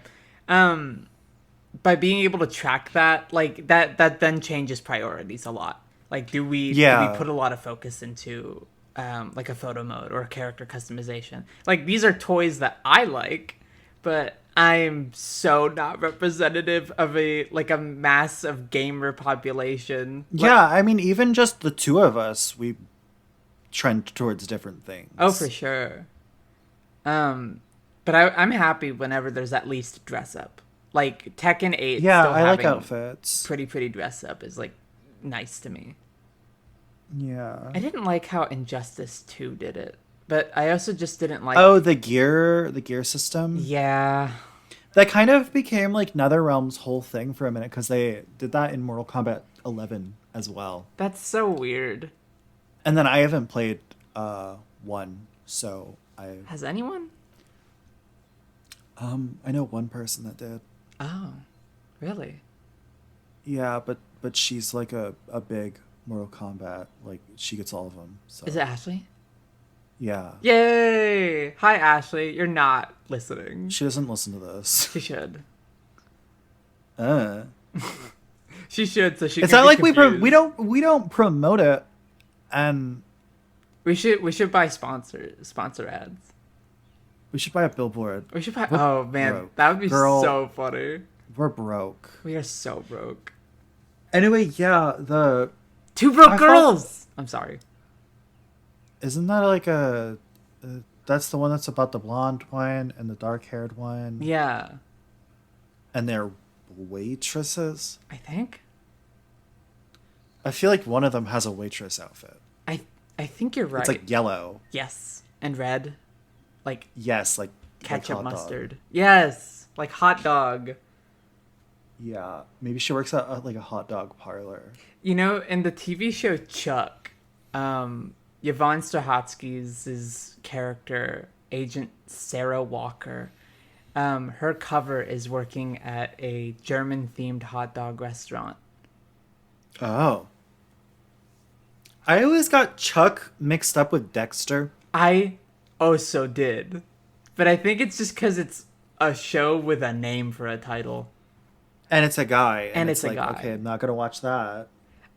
S2: by being able to track that, that then changes priorities a lot. Do we put a lot of focus into a photo mode or a character customization? These are toys that I like, but I'm so not representative of a mass of gamer population.
S1: I mean, even just the two of us, we trend towards different things.
S2: Oh, for sure. But I'm happy whenever there's at least dress up. Tekken 8.
S1: Yeah, I like outfits.
S2: Pretty dress up is nice to me.
S1: Yeah.
S2: I didn't like how Injustice 2 did it, but I also just didn't like...
S1: Oh, the gear system?
S2: Yeah.
S1: That kind of became NetherRealm's whole thing for a minute, because they did that in Mortal Kombat 11 as well.
S2: That's so weird.
S1: And then I haven't played 1, so I...
S2: Has anyone?
S1: I know one person that did.
S2: Oh, really?
S1: Yeah, but she's a big Mortal Kombat. She gets all of them. So.
S2: Is it Ashley?
S1: Yeah.
S2: Yay! Hi, Ashley. You're not listening.
S1: She doesn't listen to this.
S2: She should.
S1: She
S2: should, so she.
S1: It's not like we don't promote it, and
S2: we should buy sponsor ads.
S1: We should buy a billboard.
S2: We should buy. Oh man, broke. That would be so funny.
S1: We're broke.
S2: We are so broke.
S1: Anyway, yeah, the
S2: Two Broke Girls. I'm sorry.
S1: Isn't that that's the one that's about the blonde one and the dark-haired one?
S2: Yeah.
S1: And they're waitresses?
S2: I think.
S1: I feel like one of them has a waitress outfit.
S2: I think you're right.
S1: It's yellow.
S2: Yes, and red.
S1: Yes,
S2: ketchup mustard. Yes, hot dog.
S1: Yeah, maybe she works at a hot dog parlor.
S2: In the TV show Chuck, Yvonne Strahotsky's character, Agent Sarah Walker, her cover is working at a German-themed hot dog restaurant.
S1: Oh. I always got Chuck mixed up with Dexter.
S2: I also did. But I think it's just because it's a show with a name for a title.
S1: And it's a guy.
S2: And it's a guy.
S1: Okay, I'm not going to watch that.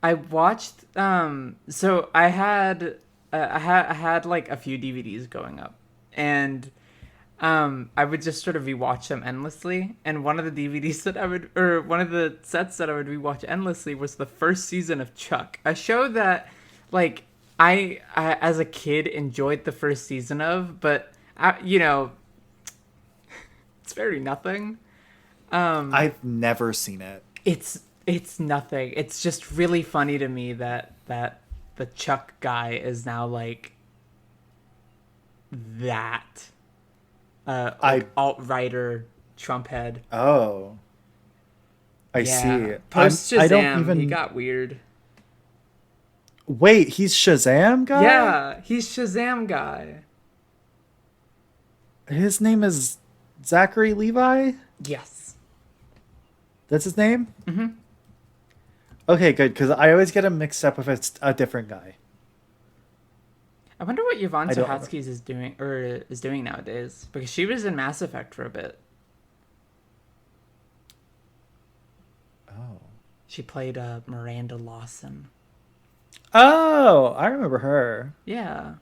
S2: I watched, so I had a few DVDs going up, and I would just sort of rewatch them endlessly. And one of the DVDs one of the sets that I would rewatch endlessly was the first season of Chuck, a show that, I as a kid enjoyed the first season of, but it's very nothing.
S1: I've never seen it.
S2: It's nothing. It's just really funny to me that the Chuck guy is now that alt-righter Trump head.
S1: Oh, I see.
S2: Post Shazam, he got weird.
S1: Wait, he's Shazam guy?
S2: Yeah, he's Shazam guy.
S1: His name is Zachary Levi?
S2: Yes.
S1: That's his name?
S2: Mm-hmm.
S1: Okay, good, because I always get him mixed up if it's a different guy.
S2: I wonder what Yvonne
S1: I don't
S2: Strahovski's is doing nowadays, because she was in Mass Effect for a bit.
S1: Oh.
S2: She played Miranda Lawson.
S1: Oh, I remember her.
S2: Yeah.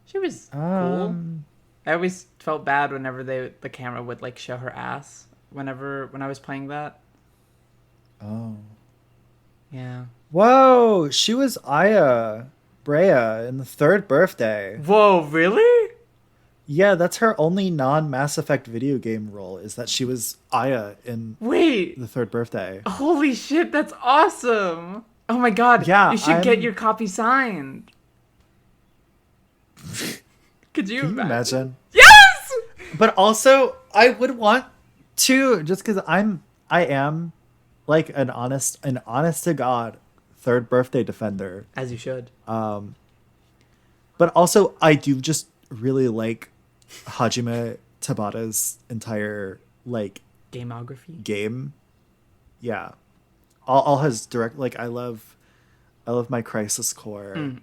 S2: She was cool.
S1: Um,
S2: I always felt bad whenever the camera would like show her ass when I was playing that.
S1: Oh.
S2: Yeah.
S1: Whoa, she was Aya Brea in the Third Birthday.
S2: Whoa, really?
S1: Yeah, that's her only non-Mass Effect video game role, is that she was Aya in
S2: Wait.
S1: the Third Birthday.
S2: Holy shit, that's awesome. Oh my god.
S1: Yeah,
S2: you should get your copy signed. Could you
S1: Can you imagine?
S2: Yes!
S1: But also, I would want to, just because I am like an honest to God Third Birthday defender.
S2: As you should.
S1: But also, I do just really like Hajime Tabata's entire like
S2: Gameography.
S1: game. Yeah, all his direct, like, I love my Crisis Core.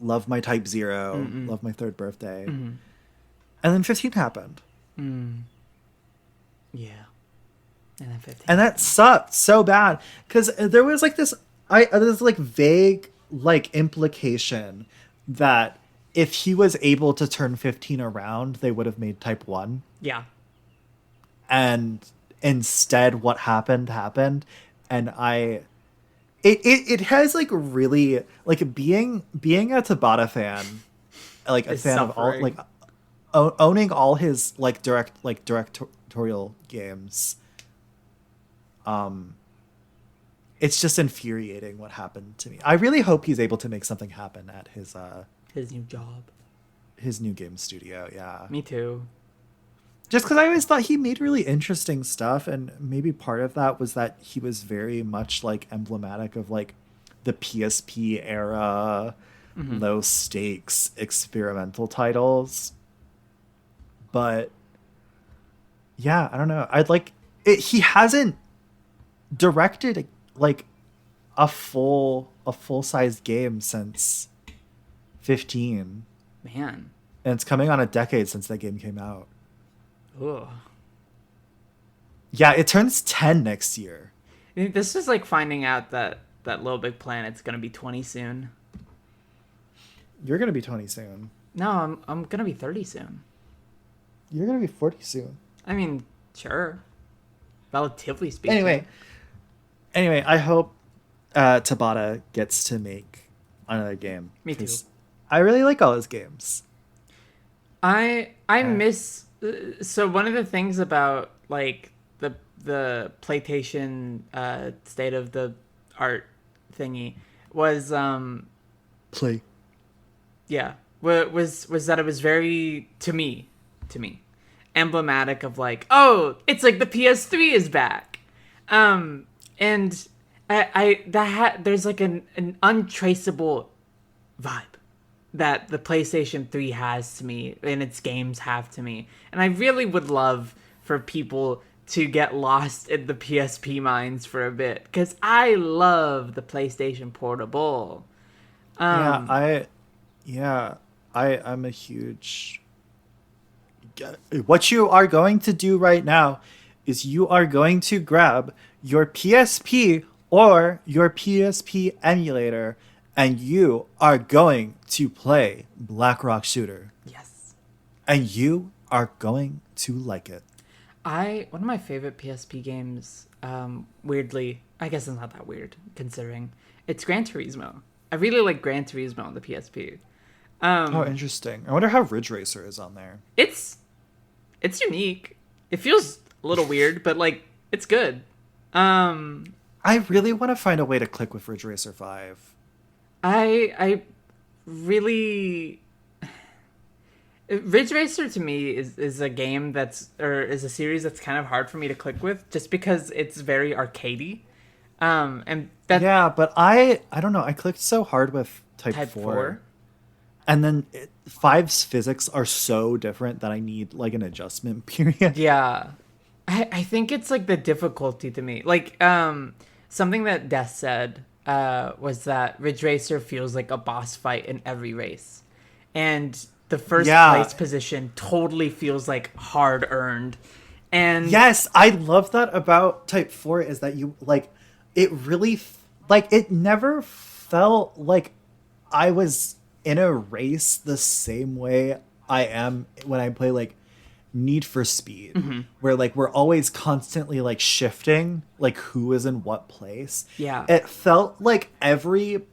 S1: Love my Type 0. Love my Third Birthday. And then 15 happened.
S2: Yeah. And then 15.
S1: And that sucked so bad, because there was like this like vague like implication that if he was able to turn 15 around, they would have made Type 1.
S2: Yeah.
S1: And instead what happened, and it has like really like being a Tabata fan, like a fan of all, like owning all his like directorial games. It's just infuriating what happened to me. I really hope he's able to make something happen at his
S2: new job,
S1: his new game studio. Yeah,
S2: me too.
S1: Just because I always thought he made really interesting stuff, and maybe part of that was that he was very much like emblematic of like the PSP era, low stakes experimental titles. But yeah, I don't know. I'd like it. He hasn't directed like a full size game since 15.
S2: Man.
S1: And it's coming on a decade since that game came out.
S2: Ugh.
S1: Yeah, it turns 10 next year.
S2: This is like finding out that Little Big Planet's gonna be 20 soon.
S1: You're gonna be 20 soon.
S2: No, I'm gonna be 30 soon.
S1: You're gonna be 40 soon.
S2: I mean, sure. Relatively speaking.
S1: Anyway, I hope Tabata gets to make another game.
S2: Me too.
S1: I really like all his games.
S2: I miss. So one of the things about like the PlayStation state of the art thingy was
S1: Play.
S2: Yeah, was that it was very to me emblematic of like, oh, it's like the PS3 is back, and there's like an untraceable vibe that the PlayStation 3 has to me and its games have to me. And I really would love for people to get lost in the PSP minds for a bit, because I love the PlayStation Portable.
S1: I'm a huge... What you are going to do right now is you are going to grab your PSP or your PSP emulator, and you are going to play Black Rock Shooter.
S2: Yes.
S1: And you are going to like it.
S2: One of my favorite PSP games, weirdly, I guess it's not that weird considering, it's Gran Turismo. I really like Gran Turismo on the PSP.
S1: Oh, interesting. I wonder how Ridge Racer is on there.
S2: It's unique. It feels a little weird, but like it's good.
S1: I really want to find a way to click with Ridge Racer 5.
S2: I really... Ridge Racer to me is a game is a series that's kind of hard for me to click with, just because it's very arcadey. Yeah,
S1: but I don't know. I clicked so hard with Type 4. And then 5's physics are so different that I need like an adjustment period.
S2: Yeah. I think it's like the difficulty to me. Like something that Death said was that Ridge Racer feels like a boss fight in every race, and the first place position totally feels like hard earned. And
S1: yes, I love that about Type 4 is that you like it really like it never felt like I was in a race the same way I am when I play like Need for Speed, where like we're always constantly like shifting like who is in what place.
S2: Yeah,
S1: it felt like every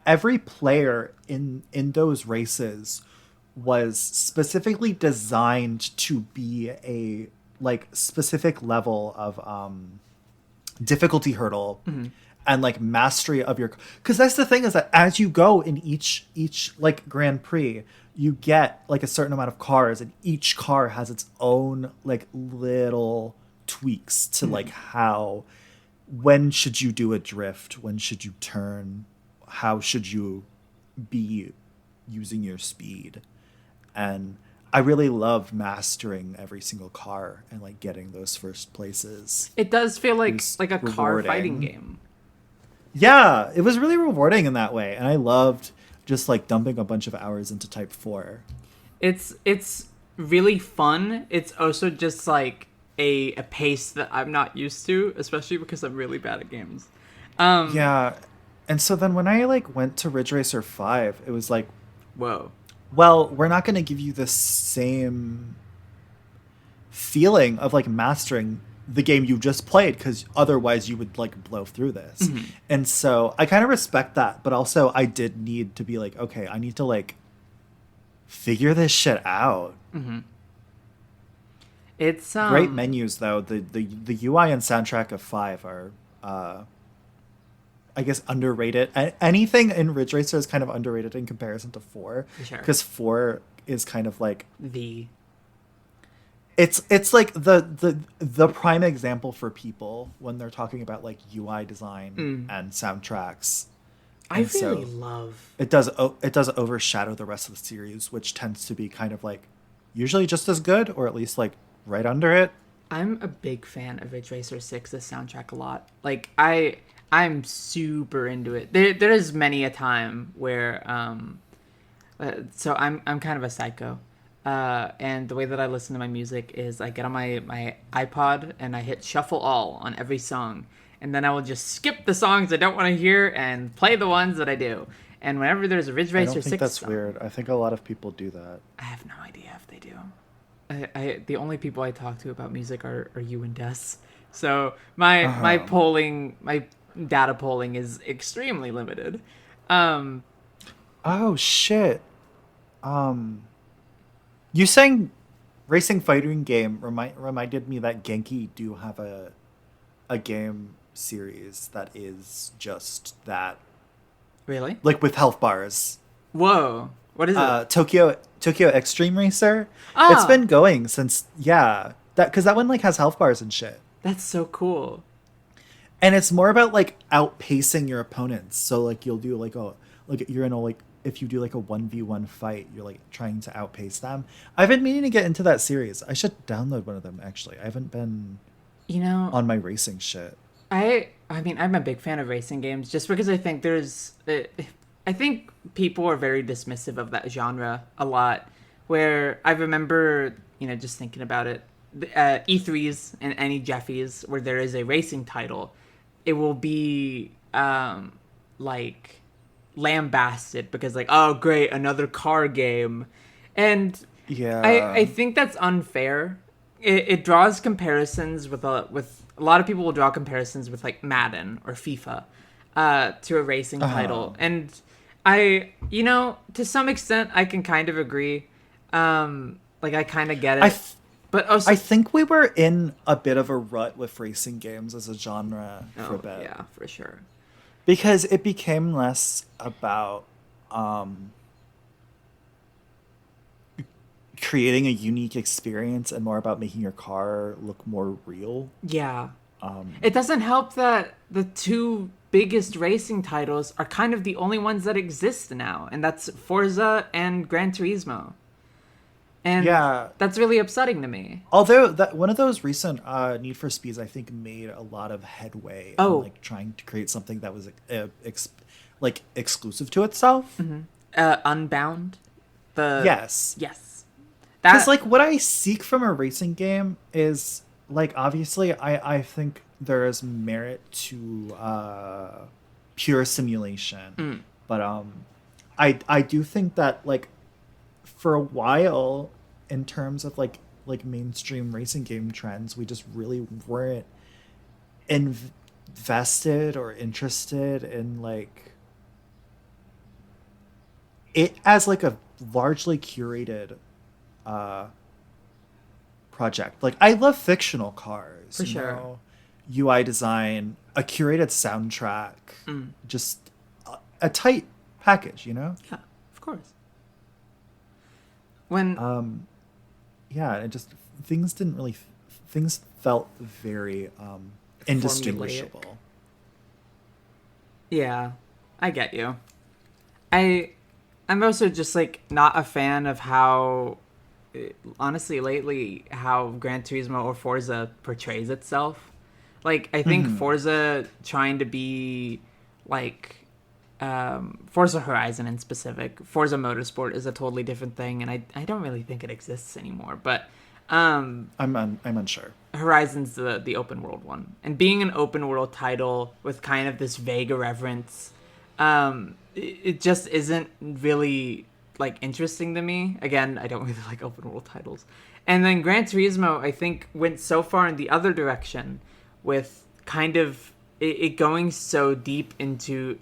S1: player in those races was specifically designed to be a like specific level of difficulty hurdle and like mastery of your, because that's the thing is that as you go in each like Grand Prix, you get like a certain amount of cars, and each car has its own like little tweaks to like how, when should you do a drift, when should you turn, how should you be using your speed. And I really love mastering every single car and like getting those first places.
S2: It does feel like a car fighting game.
S1: Yeah, it was really rewarding in that way, and I loved just like dumping a bunch of hours into Type 4.
S2: It's really fun. It's also just like a pace that I'm not used to, especially because I'm really bad at games.
S1: Yeah, and so then when I like went to Ridge Racer 5, it was like,
S2: whoa.
S1: Well, we're not going to give you the same feeling of like mastering the game you just played, because otherwise you would like blow through this. And so I kind of respect that, but also I did need to be like, okay, I need to like figure this shit out.
S2: It's
S1: great menus though. The UI and soundtrack of 5 are I guess underrated. Anything in Ridge Racer is kind of underrated in comparison to 4, because 4 is kind of like it's like the prime example for people when they're talking about like UI design and soundtracks.
S2: I really love
S1: it. Does overshadow the rest of the series, which tends to be kind of like usually just as good, or at least like right under it.
S2: I'm a big fan of Ridge Racer 6's soundtrack a lot. Like I'm super into it. There is many a time where so I'm kind of a psycho. And the way that I listen to my music is I get on my iPod and I hit shuffle all on every song, and then I will just skip the songs I don't want to hear and play the ones that I do. And whenever there's a Ridge Racer 6
S1: that's
S2: song,
S1: weird. I think a lot of people do that.
S2: I have no idea if they do. The only people I talk to about music are you and Des. So my data polling is extremely limited.
S1: Oh shit. You saying racing fighting game reminded me that Genki do have a game series that is just that.
S2: Really?
S1: Like with health bars.
S2: Whoa. What is it?
S1: Tokyo Extreme Racer. It's been going since because that one like has health bars and shit.
S2: That's so cool.
S1: And it's more about like outpacing your opponents. So like you'll do like you're in a like, if you do like a 1v1 fight, you're like trying to outpace them. I've been meaning to get into that series. I should download one of them actually. I haven't been on my racing shit.
S2: I mean, I'm a big fan of racing games just because I think I think people are very dismissive of that genre a lot, where I remember, just thinking about it, E3s and any Jeffies where there is a racing title, it will be like lambasted because like, oh great, another car game. And I think that's unfair. It draws comparisons with a lot of people will draw comparisons with like Madden or FIFA to a racing title. And I to some extent I can kind of agree. Like I kind of get it. But also,
S1: I think we were in a bit of a rut with racing games as a genre for a bit.
S2: Yeah, for sure.
S1: Because it became less about creating a unique experience and more about making your car look more real.
S2: Yeah. It doesn't help that the two biggest racing titles are kind of the only ones that exist now, and that's Forza and Gran Turismo. And
S1: yeah,
S2: that's really upsetting to me.
S1: Although that one of those recent Need for Speeds, I think, made a lot of headway in like trying to create something that was like exclusive to itself.
S2: Unbound.
S1: Yes.
S2: That
S1: Because like what I seek from a racing game is like obviously I think there is merit to pure simulation, but I do think that like for a while in terms of like mainstream racing game trends, we just really weren't invested or interested in like it as like a largely curated project. Like I love fictional cars,
S2: for sure.
S1: UI design, a curated soundtrack, just a tight package,
S2: Yeah, of course. When
S1: yeah, it just things felt very indistinguishable.
S2: Formulaic. Yeah, I get you. I'm also just like not a fan of how honestly lately how Gran Turismo or Forza portrays itself. Like I think Forza trying to be like Forza Horizon in specific, Forza Motorsport is a totally different thing, and I don't really think it exists anymore. But
S1: I'm unsure.
S2: Horizon's the open world one, and being an open world title with kind of this vague irreverence, it just isn't really like interesting to me. Again, I don't really like open world titles. And then Gran Turismo, I think, went so far in the other direction with kind of it going so deep into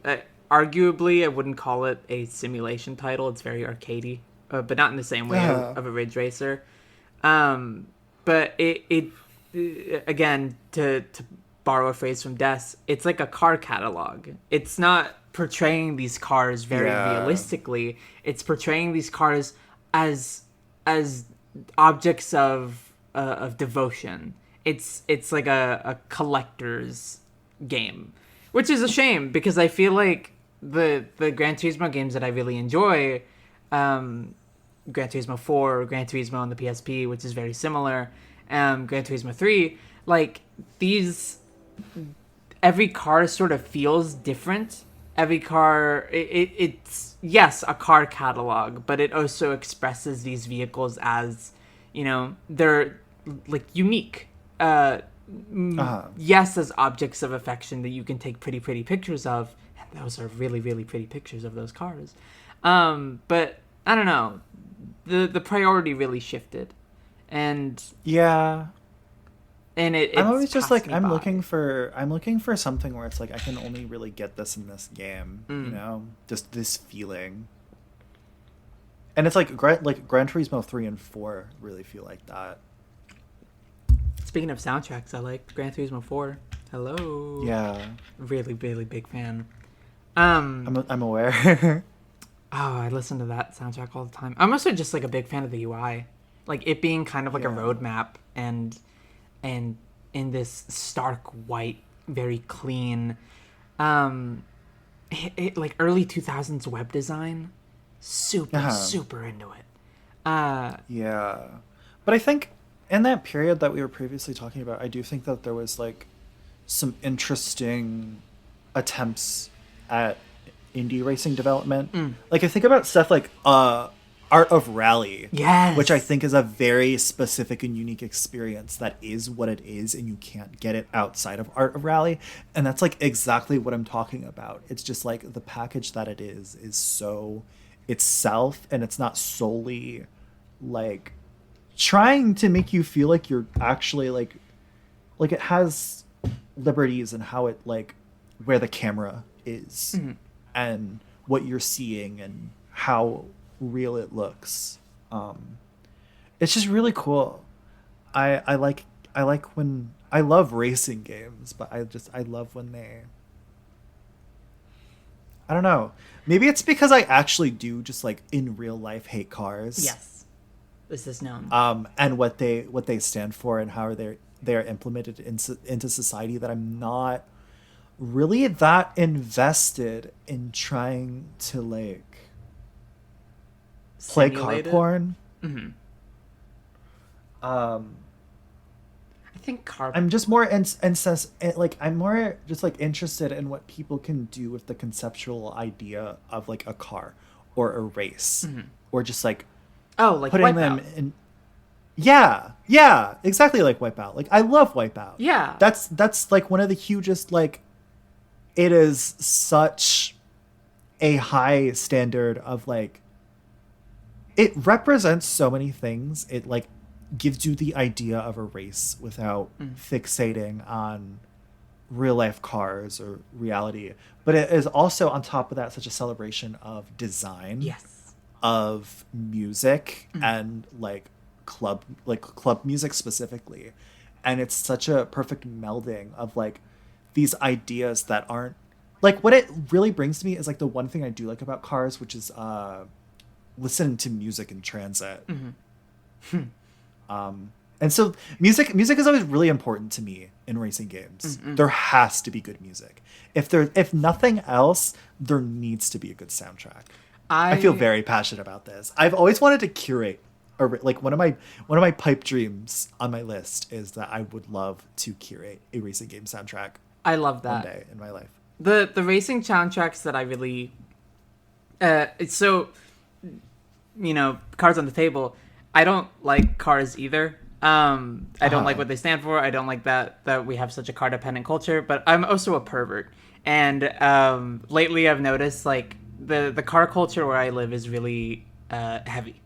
S2: arguably I wouldn't call it a simulation title. It's very arcadey, but not in the same way of a Ridge Racer. But it again, to borrow a phrase from Des, it's like a car catalog. It's not portraying these cars very realistically. It's portraying these cars as objects of devotion. It's like a collector's game, which is a shame because I feel like the Gran Turismo games that I really enjoy, Gran Turismo 4, Gran Turismo on the PSP, which is very similar, Gran Turismo 3, like these, every car sort of feels different. Every car, it's yes, a car catalog, but it also expresses these vehicles as, they're like unique. Yes, as objects of affection that you can take pretty pictures of, and those are really pretty pictures of those cars. But I don't know, the priority really shifted, and and I'm
S1: always just like I'm looking for something where it's like I can only really get this in this game, just this feeling. And it's like Gran Turismo 3 and 4 really feel like that.
S2: Speaking of soundtracks, I like Gran Turismo 4. Hello.
S1: Yeah.
S2: Really big fan.
S1: I'm aware.
S2: I listen to that soundtrack all the time. I'm also just like a big fan of the UI, like it being kind of like a roadmap and in this stark white, very clean, like early 2000s web design, super into it.
S1: Yeah, but I think in that period that we were previously talking about, I do think that there was like some interesting attempts at indie racing development. Like I think about stuff like Art of Rally, which I think is a very specific and unique experience that is what it is, and you can't get it outside of Art of Rally. And that's like exactly what I'm talking about. It's just like the package that it is so itself, and it's not solely like trying to make you feel like you're actually like it has liberties in how it like where the camera is and what you're seeing and how real it looks. It's just really cool. I like when I love racing games, but I love when I don't know. Maybe it's because I actually do just like in real life hate cars.
S2: Yes, this is known.
S1: And what they stand for and how they're implemented into society, that I'm not really that invested in trying to like play car porn.
S2: I think
S1: I'm just more like I'm more just like interested in what people can do with the conceptual idea of like a car or a race or just like
S2: like
S1: putting them in. Yeah, exactly, like Wipeout. Like I love Wipeout.
S2: Yeah,
S1: that's like one of the hugest, like it is such a high standard of like it represents so many things. It like gives you the idea of a race without fixating on real life cars or reality. But it is also on top of that such a celebration of design,
S2: yes,
S1: of music and like club music specifically. And it's such a perfect melding of like these ideas that aren't like what it really brings to me is like the one thing I do like about cars, which is listening to music in transit. And so music is always really important to me in racing games. There has to be good music. If nothing else, there needs to be a good soundtrack. I feel very passionate about this. I've always wanted to curate like one of my pipe dreams on my list is that I would love to curate a racing game soundtrack.
S2: I love that.
S1: One day in my life.
S2: The racing soundtracks that I really it's so, you know, cards on the table. I don't like cars either. I don't like what they stand for. I don't like that we have such a car dependent culture, but I'm also a pervert. And lately I've noticed like the car culture where I live is really heavy.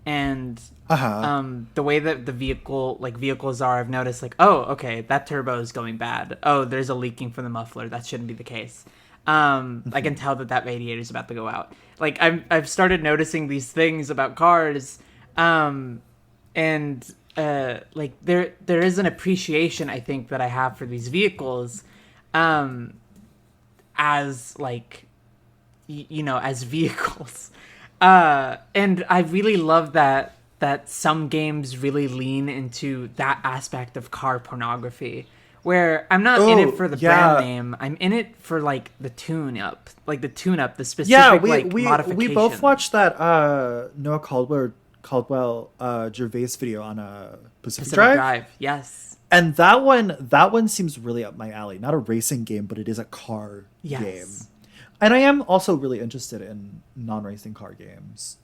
S2: And the way that the vehicles are, I've noticed like, oh, okay, that turbo is going bad. Oh, there's a leaking from the muffler. That shouldn't be the case. I can tell that radiator is about to go out. Like I've started noticing these things about cars, and like there is an appreciation I think that I have for these vehicles, as like as vehicles, and I really love that some games really lean into that aspect of car pornography. Where I'm not in it for the brand name, I'm in it for like the tune-up, the specific modification.
S1: We both watched that Noah Caldwell Gervais video on Pacific Drive.
S2: Yes.
S1: And that one seems really up my alley. Not a racing game, but it is a car game. And I am also really interested in non-racing car games.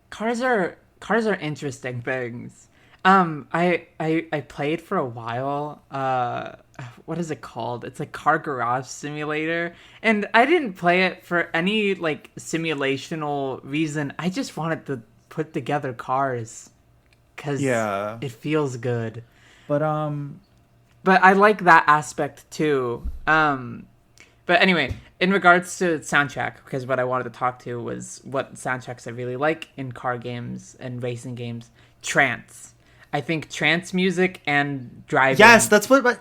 S2: Cars are interesting things. I played for a while. What is it called? It's like Car Garage Simulator, and I didn't play it for any like simulational reason. I just wanted to put together cars because it feels good.
S1: But
S2: I like that aspect too. But anyway, in regards to soundtrack, because what I wanted to talk to was what soundtracks I really like in car games and racing games. Trance. I think trance music and driving.
S1: Yes, that's what my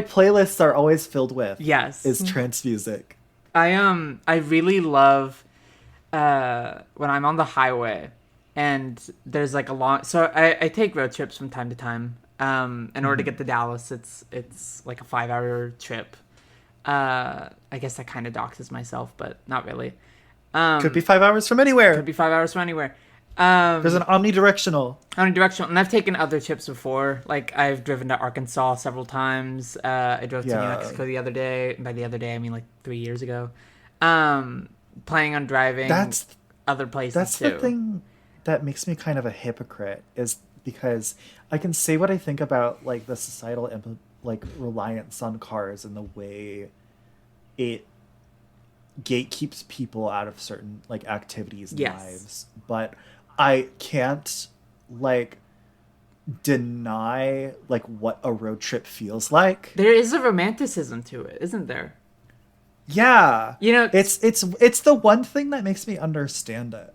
S1: playlists are always filled with.
S2: Yes,
S1: is trance music.
S2: I really love when I'm on the highway and there's like a long. So I take road trips from time to time. In order to get to Dallas, it's like a 5-hour trip. I guess that kind of doxes myself, but not really.
S1: Could be 5 hours from anywhere.
S2: There's
S1: an omnidirectional,
S2: and I've taken other trips before. Like I've driven to Arkansas several times. I drove to New Mexico the other day. By the other day, I mean like 3 years ago. Planning on driving other places.
S1: That's
S2: too.
S1: The thing that makes me kind of a hypocrite is because I can say what I think about like the societal reliance on cars and the way it gatekeeps people out of certain like activities and lives, but I can't like deny like what a road trip feels like.
S2: There is a romanticism to it, isn't there?
S1: Yeah, it's the one thing that makes me understand it.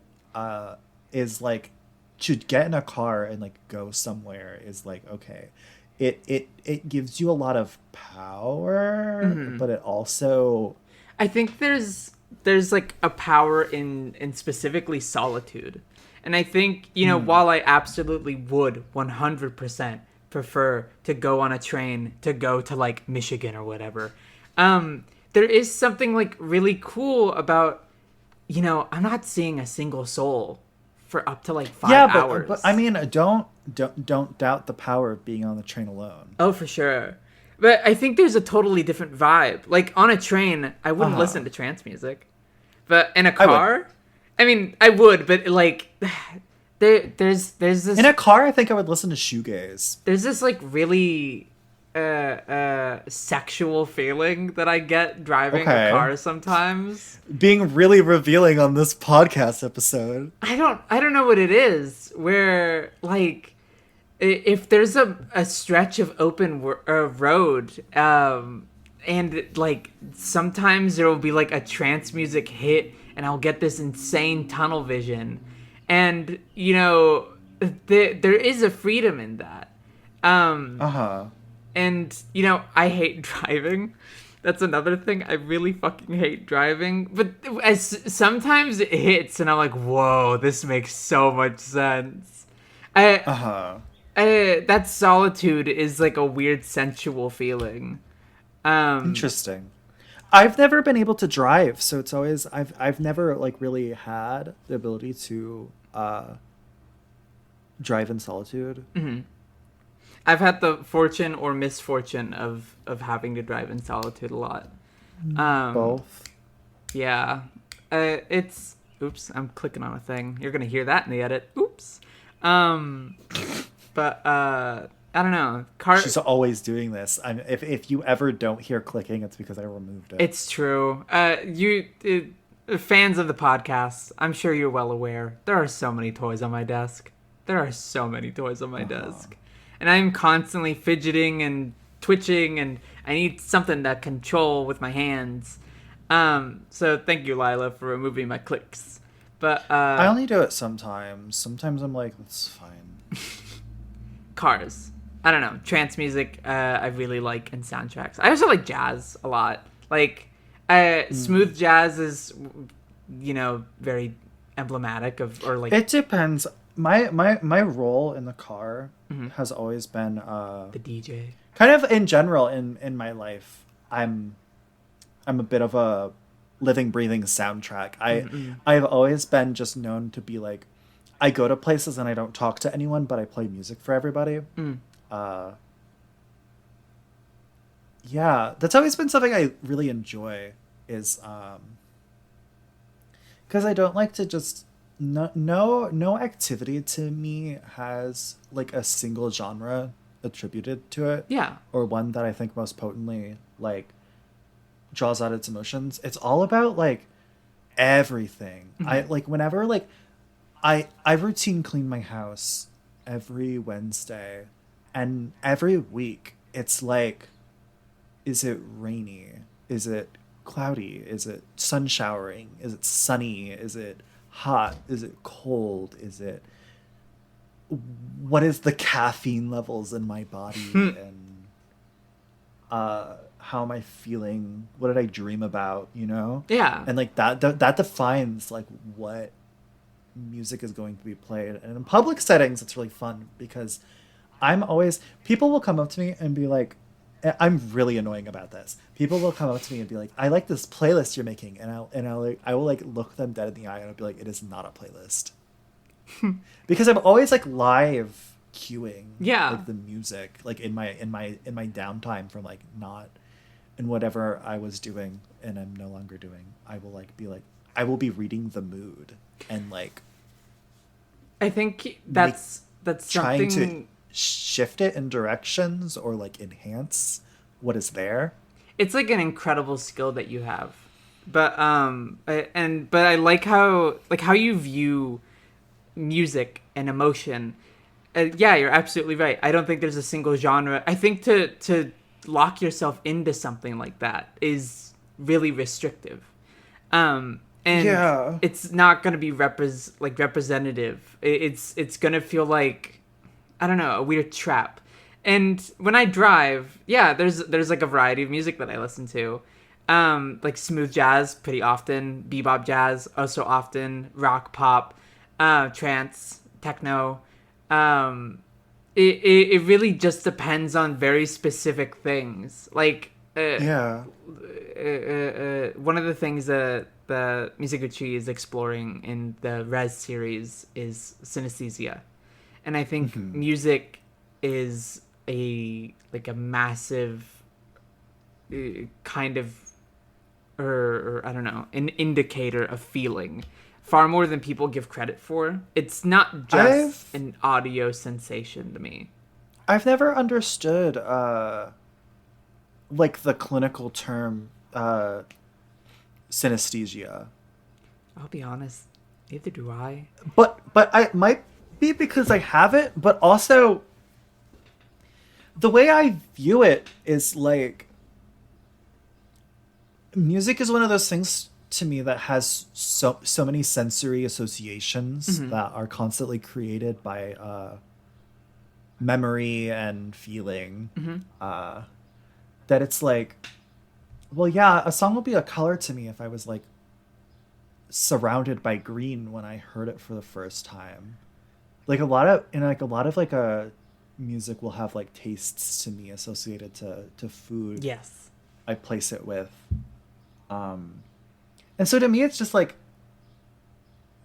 S1: Is like to get in a car and like go somewhere is like okay, it gives you a lot of power, but it also.
S2: I think there's like a power in specifically solitude. And I think, while I absolutely would 100% prefer to go on a train to go to like Michigan or whatever, there is something like really cool about, I'm not seeing a single soul for up to like 5 hours.
S1: But I mean, don't doubt the power of being on the train alone.
S2: Oh, for sure. But I think there's a totally different vibe. Like on a train, I wouldn't listen to trance music, but in a car, I mean, I would. But like, there's this
S1: in a car. I think I would listen to shoegaze.
S2: There's this like really sexual feeling that I get driving a car sometimes.
S1: Being really revealing on this podcast episode.
S2: I don't know what it is. Where like, if there's a stretch of open road, and like sometimes there will be like a trance music hit, and I'll get this insane tunnel vision, and you know, there is a freedom in that. And, you know, I hate driving. That's another thing. I really fucking hate driving. But sometimes it hits, and I'm like, whoa, this makes so much sense. That solitude is like a weird sensual feeling.
S1: Interesting. I've never been able to drive, so it's always... I've never, like, really had the ability to drive in solitude.
S2: Mm-hmm. I've had the fortune or misfortune of having to drive in solitude a lot.
S1: Both.
S2: Yeah. It's... Oops, I'm clicking on a thing. You're going to hear that in the edit. Oops. But, I don't know.
S1: She's always doing this. If you ever don't hear clicking, it's because I removed it.
S2: It's true. Fans of the podcast, I'm sure you're well aware. There are so many toys on my desk. Desk. And I'm constantly fidgeting and twitching, and I need something to control with my hands. So thank you, Lila, for removing my clicks. But
S1: I only do it sometimes. Sometimes I'm like, that's fine.
S2: Cars. I don't know. Trance music, I really like, and soundtracks. I also like jazz a lot. Like, smooth jazz is, you know, very emblematic of, or like...
S1: It depends. My role in the car has always been
S2: the DJ.
S1: Kind of in general in my life, I'm a bit of a living, breathing soundtrack. I've always been just known to be like, I go to places and I don't talk to anyone, but I play music for everybody. Yeah, that's always been something I really enjoy. Is because I don't like to just... No activity to me has like a single genre attributed to it.
S2: Yeah.
S1: Or one that I think most potently like draws out its emotions. It's all about like everything. I like whenever like I routine clean my house every Wednesday, and every week it's like, is it rainy? Is it cloudy? Is it sun showering? Is it sunny? Is it hot? Is it cold? Is it... What is the caffeine levels in my body? And how am I feeling? What did I dream about? You know?
S2: Yeah.
S1: And like that defines like what music is going to be played. And in public settings, it's really fun because people will come up to me and be like, I'm really annoying about this. People will come up to me and be like, I like this playlist you're making. And I will like look them dead in the eye and I'll be like, it is not a playlist. Because I'm always like live queuing like the music, like in my downtime from like not in whatever I was doing and I'm no longer doing. I will like be like, I will be reading the mood and like,
S2: I think that's
S1: trying
S2: something...
S1: to shift it in directions or like enhance what is there.
S2: It's like an incredible skill that you have, but I like how you view music and emotion. Yeah, you're absolutely right. I don't think there's a single genre. I think to lock yourself into something like that is really restrictive. And it's not going to be representative. It's going to feel like, I don't know, a weird trap. And when I drive, there's like a variety of music that I listen to. Like smooth jazz pretty often, bebop jazz also often, rock, pop, trance, techno. It really just depends on very specific things. Like
S1: Yeah.
S2: One of the things that the Mizoguchi is exploring in the Res series is synesthesia, and I think music is a massive kind of or I don't know, an indicator of feeling far more than people give credit for. It's not just an audio sensation to me.
S1: I've never understood like the clinical term synesthesia.
S2: I'll be honest, neither do I.
S1: But I might be because I have it, but also the way I view it is like music is one of those things to me that has so many sensory associations that are constantly created by memory and feeling. That it's like, well, yeah, a song will be a color to me if I was like surrounded by green when I heard it for the first time. Like a lot of music will have like tastes to me associated to food.
S2: Yes,
S1: I place it with. And so to me, it's just like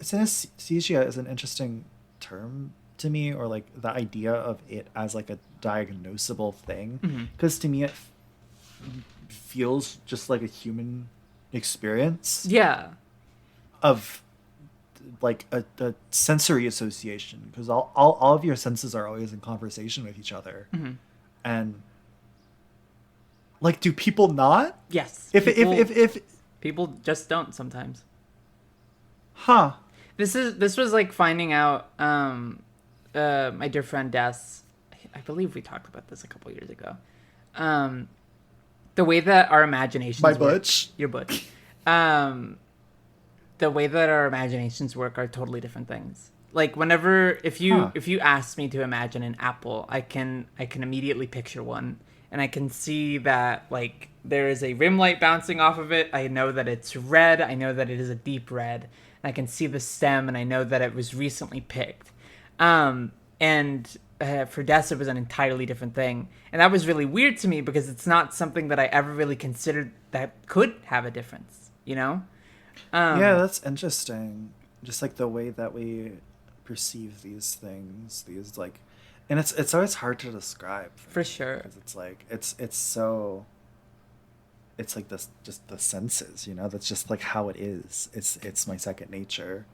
S1: synesthesia is an interesting term to me, or like the idea of it as like a diagnosable thing, because to me it feels just like a human experience.
S2: Yeah.
S1: Of like a sensory association, because all of your senses are always in conversation with each other, and like, do people not?
S2: Yes.
S1: If
S2: people just don't sometimes.
S1: Huh.
S2: This was like finding out. My dear friend Des, I believe we talked about this a couple years ago. The way that our imaginations
S1: work, Butch.
S2: Your Butch. The way that our imaginations work are totally different things. Like whenever if you ask me to imagine an apple, I can immediately picture one, and I can see that like there is a rim light bouncing off of it. I know that it's red. I know that it is a deep red. And I can see the stem, and I know that it was recently picked. For Des, it was an entirely different thing. And that was really weird to me because it's not something that I ever really considered that could have a difference, you know?
S1: Yeah, that's interesting. Just like the way that we perceive these things, these like, and it's always hard to describe.
S2: For sure.
S1: Because it's like, it's like this, just the senses, you know, that's just like how it is. It's my second nature.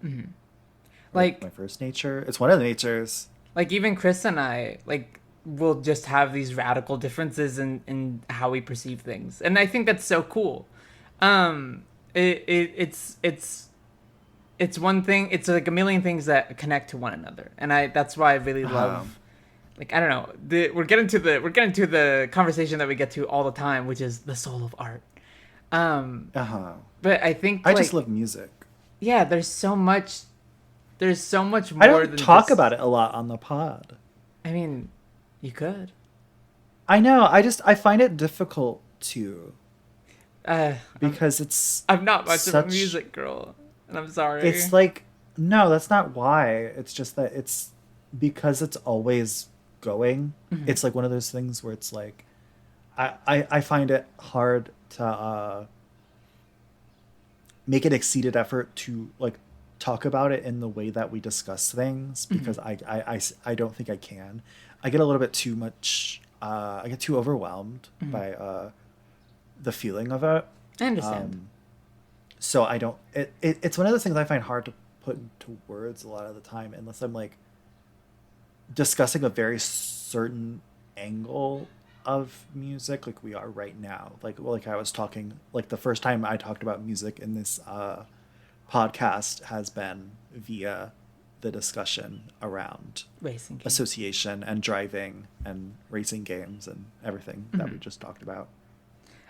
S1: Like my first nature. It's one of the natures.
S2: Like even Chris and I, like, will just have these radical differences in how we perceive things, and I think that's so cool. It's one thing. It's like a million things that connect to one another, and that's why I really love. Like I don't know. We're getting to the conversation that we get to all the time, which is the soul of art. But I think
S1: I just love music.
S2: Yeah, there's so much more.
S1: I don't talk about it a lot on the pod.
S2: I mean, you could.
S1: I know. I find it difficult to. Because
S2: I'm not much of a music girl, and I'm sorry.
S1: It's like, no, that's not why. It's just that it's because it's always going. It's like one of those things where it's like, I find it hard to make an exceeded effort to like talk about it in the way that we discuss things, because I don't think I can. I get a little bit too much. I get too overwhelmed by the feeling of it.
S2: I understand.
S1: So I don't. It's one of those things I find hard to put into words a lot of the time, unless I'm like discussing a very certain angle of music, like we are right now. Like I was talking, like the first time I talked about music in this podcast has been via the discussion around
S2: racing games,
S1: association and driving and racing games and everything that we just talked about.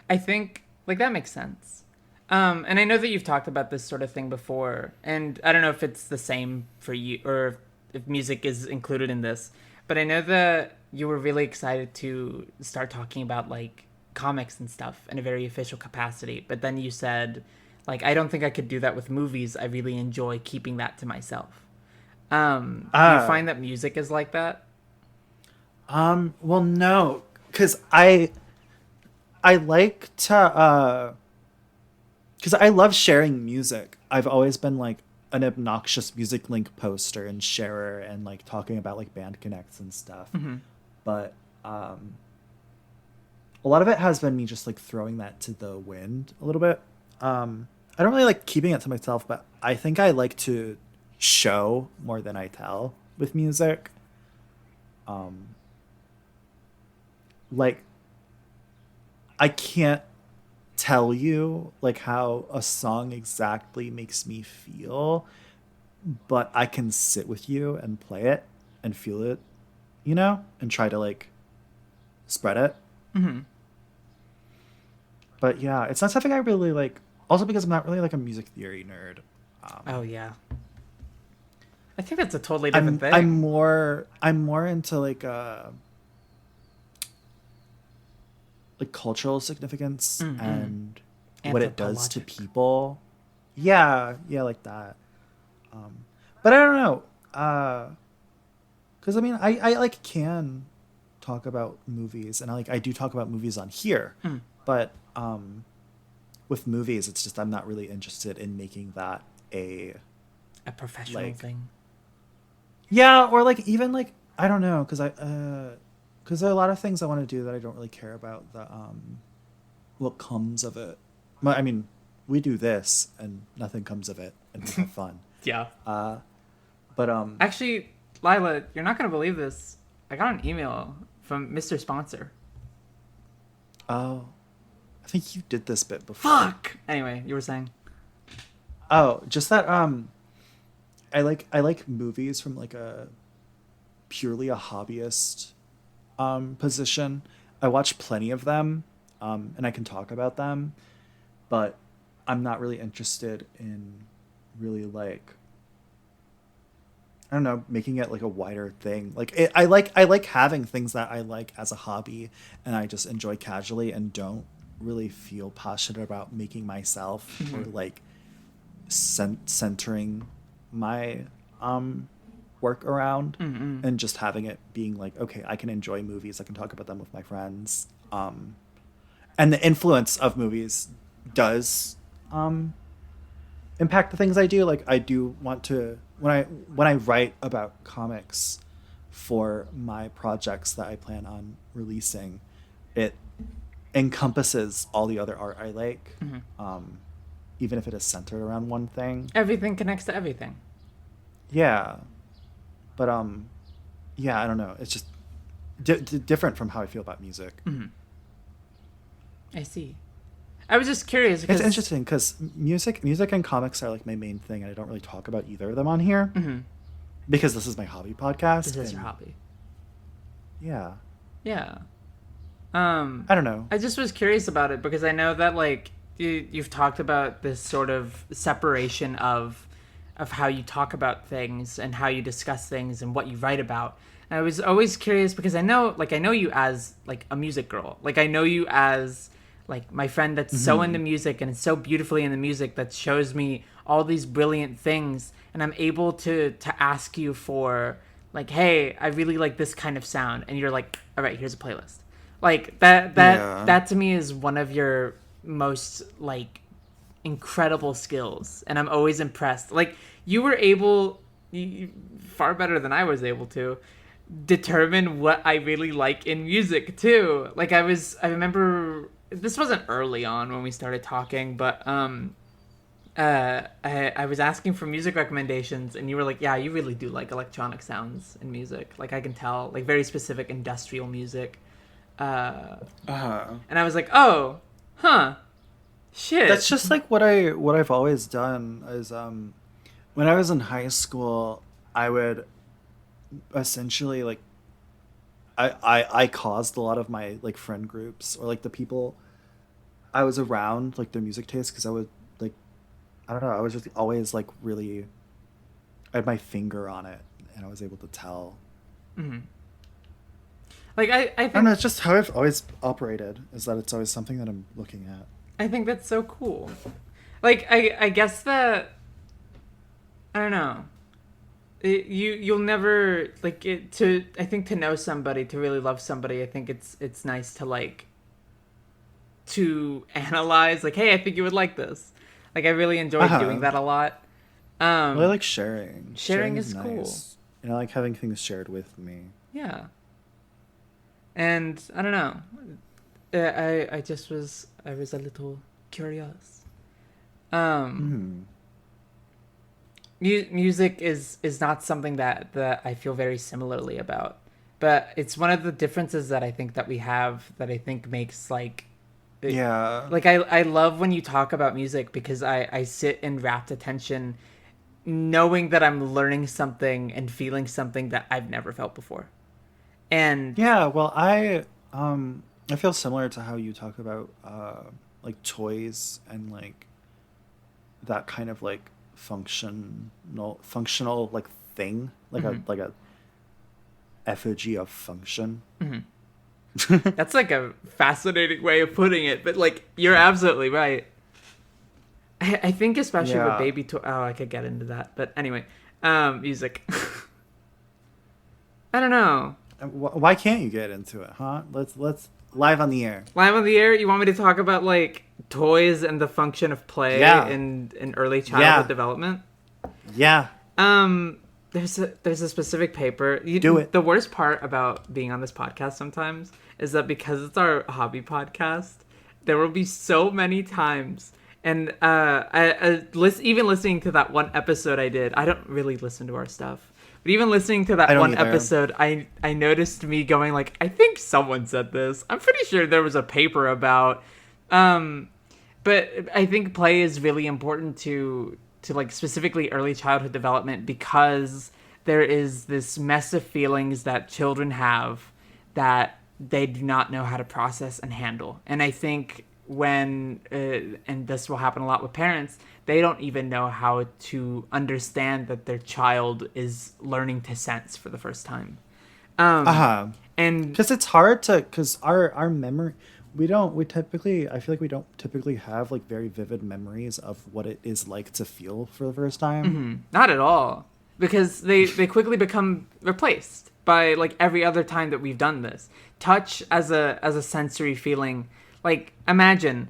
S2: I think like that makes sense. And I know that you've talked about this sort of thing before, and I don't know if it's the same for you or if music is included in this, but I know that you were really excited to start talking about like comics and stuff in a very official capacity, but then you said, like, I don't think I could do that with movies. I really enjoy keeping that to myself. Do you find that music is like that?
S1: Well, no, because I I like to because I love sharing music. I've always been like an obnoxious music link poster and sharer and like talking about like band connects and stuff.
S2: Mm-hmm.
S1: But a lot of it has been me just like throwing that to the wind a little bit. I don't really like keeping it to myself, but I think I like to show more than I tell with music. Like I can't tell you like how a song exactly makes me feel, but I can sit with you and play it and feel it, you know, and try to like spread it.
S2: Mm-hmm.
S1: But yeah, it's not something I really like. Also because I'm not really like a music theory nerd.
S2: Oh yeah. I think that's a totally different thing.
S1: I'm more into like cultural significance and what it does to people. Yeah, like that. But I don't know. Because I mean, I like can talk about movies, and I do talk about movies on here. But with movies, it's just I'm not really interested in making that a
S2: professional thing.
S1: Yeah, or like even like I don't know, because there are a lot of things I want to do that I don't really care about the what comes of it. I mean, we do this and nothing comes of it, and we have fun.
S2: Yeah.
S1: But
S2: actually, Lila, you're not gonna believe this. I got an email from Mr. Sponsor.
S1: Oh, I think you did this bit before.
S2: Fuck. Anyway, you were saying.
S1: Oh, just that I like movies from like a purely a hobbyist position. I watch plenty of them, and I can talk about them, but I'm not really interested in really like I don't know, making it like a wider thing. Like I like having things that I like as a hobby and I just enjoy casually and don't really feel passionate about making myself or like centering my work around and just having it being like, okay, I can enjoy movies, I can talk about them with my friends, and the influence of movies does impact the things I do. Like I do want to when I write about comics for my projects that I plan on releasing, it encompasses all the other art I like, even if it is centered around one thing.
S2: Everything connects to everything.
S1: Yeah, but yeah, I don't know. It's just different from how I feel about music.
S2: I see. I was just curious.
S1: It's interesting because music and comics are like my main thing, and I don't really talk about either of them on here because this is my hobby podcast.
S2: This is your hobby.
S1: Yeah.
S2: Yeah.
S1: I don't know.
S2: I just was curious about it because I know that like you've talked about this sort of separation of how you talk about things and how you discuss things and what you write about. And I was always curious because I know you as like a music girl. Like I know you as like my friend that's so into music and is so beautifully into music that shows me all these brilliant things, and I'm able to ask you for like, hey, I really like this kind of sound, and you're like, all right, here's a playlist. Like that to me is one of your most like incredible skills, and I'm always impressed. Like you were able, far better than I was able to, determine what I really like in music too. Like I remember this wasn't early on when we started talking, but I was asking for music recommendations, and you were like, yeah, you really do like electronic sounds in music. Like I can tell, like very specific industrial music. And I was like, oh, huh, shit.
S1: That's just like what I've always done is when I was in high school, I would essentially like I caused a lot of my like friend groups or like the people I was around, like their music taste, because I would like I don't know, I was just always like really I had my finger on it and I was able to tell.
S2: Like I think,
S1: I don't know, it's just how I've always operated, is that it's always something that I'm looking at.
S2: I think that's so cool. Like I guess that I don't know. You'll never like it to. I think to know somebody, to really love somebody, I think it's nice to like to analyze, like, hey, I think you would like this. Like, I really enjoy doing that a lot.
S1: I like sharing.
S2: Sharing is
S1: nice.
S2: Cool.
S1: I like having things shared with me.
S2: Yeah. And I don't know. I was a little curious. Music is not something that I feel very similarly about, but it's one of the differences that I think that we have that I think makes like I love when you talk about music because I sit in rapt attention knowing that I'm learning something and feeling something that I've never felt before. And
S1: well, I feel similar to how you talk about like toys and like that kind of like functional like thing, like a effigy of function.
S2: That's like a fascinating way of putting it, but like you're absolutely right. I think especially with baby toy. Oh, I could get into that, but anyway, music. I don't know.
S1: Why can't you get into it, huh? Let's live on the air.
S2: Live on the air. You want me to talk about like toys and the function of play in early childhood development?
S1: Yeah.
S2: There's a specific paper.
S1: Do it.
S2: The worst part about being on this podcast sometimes is that because it's our hobby podcast, there will be so many times. And even listening to that one episode I did, I don't really listen to our stuff. But even listening to that one episode, I noticed me going like, I think someone said this. I'm pretty sure there was a paper about. But I think play is really important to like specifically early childhood development because there is this mess of feelings that children have that they do not know how to process and handle. And I think when, and this will happen a lot with parents, they don't even know how to understand that their child is learning to sense for the first time. And
S1: because it's hard to, because our memory, I feel like we don't typically have like very vivid memories of what it is like to feel for the first time.
S2: Mm-hmm. Not at all, because they quickly become replaced by like every other time that we've done this. Touch as a sensory feeling. Like, imagine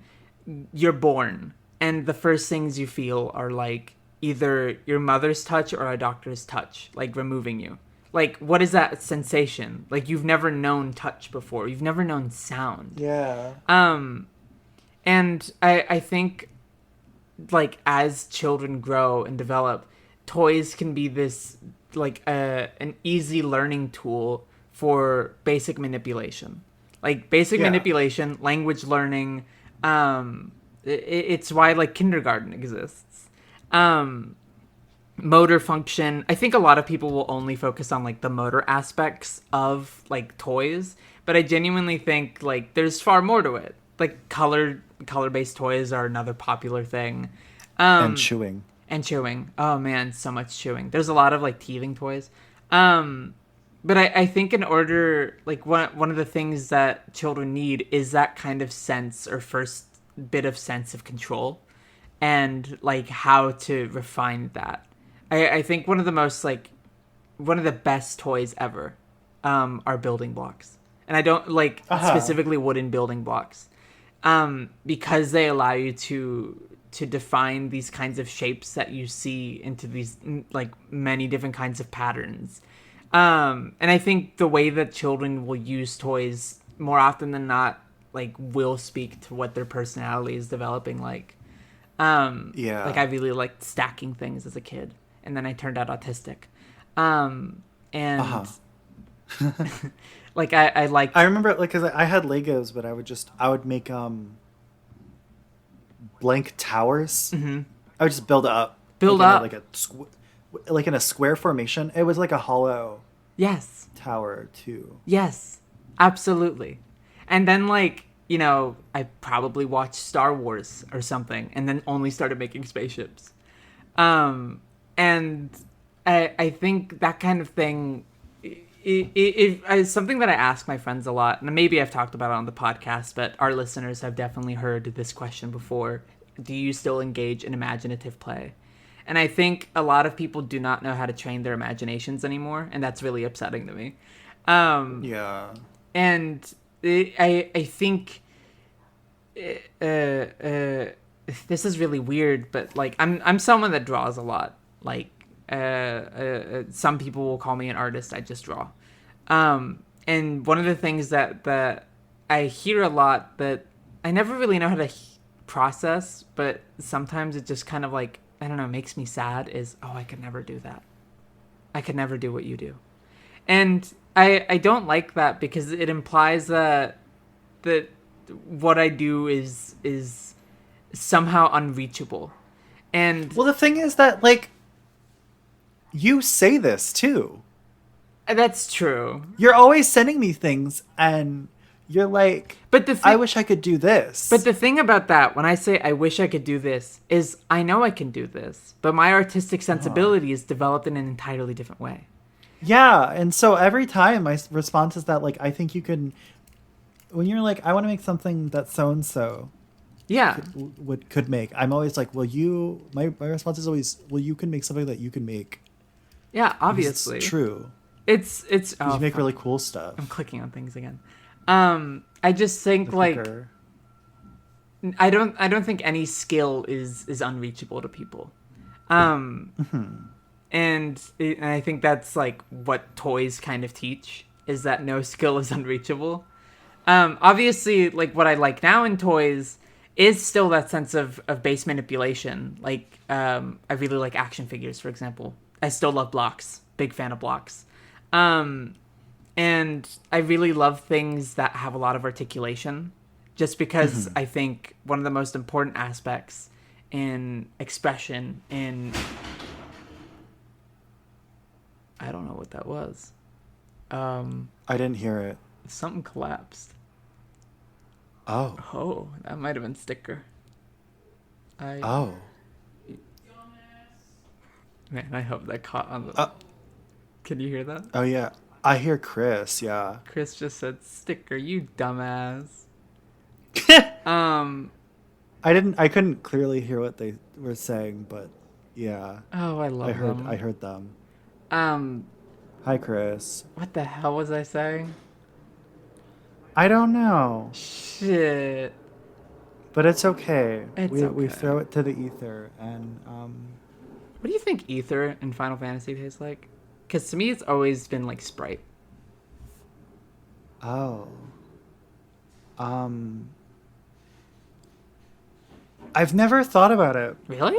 S2: you're born and the first things you feel are like either your mother's touch or a doctor's touch, like removing you. Like, what is that sensation? Like, you've never known touch before. You've never known sound.
S1: Yeah.
S2: And I think, like, as children grow and develop, toys can be this, like, an easy learning tool for basic manipulation. Like, basic manipulation, language learning, it's why, like, kindergarten exists. Motor function. I think a lot of people will only focus on, like, the motor aspects of, like, toys. But I genuinely think, like, there's far more to it. Like, color-based toys are another popular thing.
S1: And chewing.
S2: Oh, man, so much chewing. There's a lot of, like, teething toys. But I think in order, like, one of the things that children need is that kind of sense or first bit of sense of control and, like, how to refine that. I think one of the best toys ever are building blocks. And I don't, like, specifically wooden building blocks because they allow you to define these kinds of shapes that you see into these, like, many different kinds of patterns. And I think the way that children will use toys more often than not, like, will speak to what their personality is developing like. Like, I really liked stacking things as a kid, and then I turned out autistic. Like, I like.
S1: I remember, like, because I had Legos, but I would make blank towers.
S2: Mm-hmm.
S1: I would just build up. Like in a square formation. It was like a hollow tower too.
S2: Yes, absolutely. And then, like, you know, I probably watched Star Wars or something and then only started making spaceships. And I think that kind of thing is something that I ask my friends a lot. And maybe I've talked about it on the podcast, but our listeners have definitely heard this question before. Do you still engage in imaginative play? And I think a lot of people do not know how to train their imaginations anymore, and that's really upsetting to me. And I think this is really weird, but like I'm someone that draws a lot. Like some people will call me an artist. I just draw. And one of the things that I hear a lot that I never really know how to process, but sometimes it just kind of like, I don't know, makes me sad is, oh, I could never do that. I could never do what you do. And I don't like that because it implies that what I do is somehow unreachable. And
S1: well, the thing is that like you say this too.
S2: That's true.
S1: You're always sending me things and you're like,
S2: but
S1: I wish I could do this.
S2: But the thing about that, when I say I wish I could do this, is I know I can do this, but my artistic sensibility is developed in an entirely different way.
S1: Yeah, and so every time my response is that, like, I think you can, when you're like, I want to make something that so-and-so could make, I'm always like, well, my response is always, well, you can make something that you can make.
S2: Yeah, obviously.
S1: It's true.
S2: It's
S1: you make really cool stuff.
S2: I'm clicking on things again. I just think like I don't think any skill is unreachable to people. And I think that's like what toys kind of teach, is that no skill is unreachable. Obviously, like what I like now in toys is still that sense of base manipulation. Like I really like action figures, for example. I still love blocks. Big fan of blocks. And I really love things that have a lot of articulation, just because I think one of the most important aspects in expression in... I don't know what that was.
S1: I didn't hear it.
S2: Something collapsed.
S1: Oh,
S2: that might have been Sticker. Man, I hope that caught on the... Can you hear that?
S1: Oh, yeah. I hear Chris, yeah.
S2: Chris just said, Sticker, you dumbass.
S1: I couldn't clearly hear what they were saying, but yeah.
S2: Oh, I
S1: heard them. Hi, Chris.
S2: What the hell was I saying?
S1: I don't know.
S2: Shit.
S1: But it's okay.
S2: Okay.
S1: We throw it to the ether, and
S2: What do you think ether in Final Fantasy tastes like? Because to me, it's always been like Sprite.
S1: Oh. I've never thought about it.
S2: Really?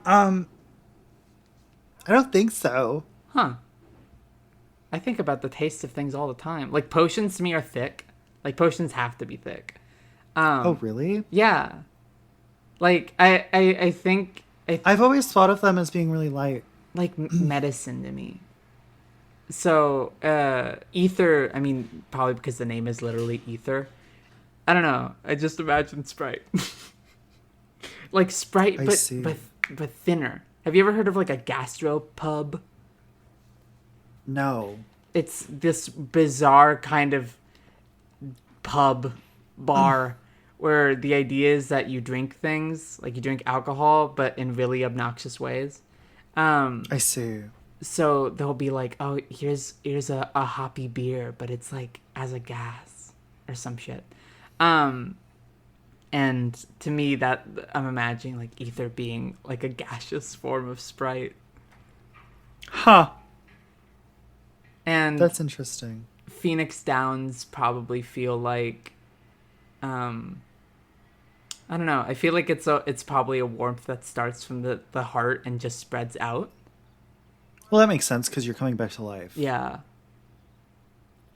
S1: I don't think so.
S2: Huh. I think about the taste of things all the time. Like potions to me are thick. Like potions have to be thick.
S1: Oh, really?
S2: Yeah. Like I think
S1: I've always thought of them as being really light.
S2: Like medicine to me. So ether, I mean, probably because the name is literally ether. I don't know. I just imagine Sprite. Like Sprite, but thinner. Have you ever heard of like a gastropub?
S1: No.
S2: It's this bizarre kind of pub bar where the idea is that you drink things, like you drink alcohol, but in really obnoxious ways.
S1: I see.
S2: So they'll be like, oh, here's a hoppy beer, but it's like as a gas or some shit. And to me, that I'm imagining like ether being like a gaseous form of Sprite.
S1: Huh.
S2: And
S1: that's interesting.
S2: Phoenix Downs probably feel like, I don't know. I feel like it's probably a warmth that starts from the heart and just spreads out.
S1: Well, that makes sense because you're coming back to life.
S2: Yeah.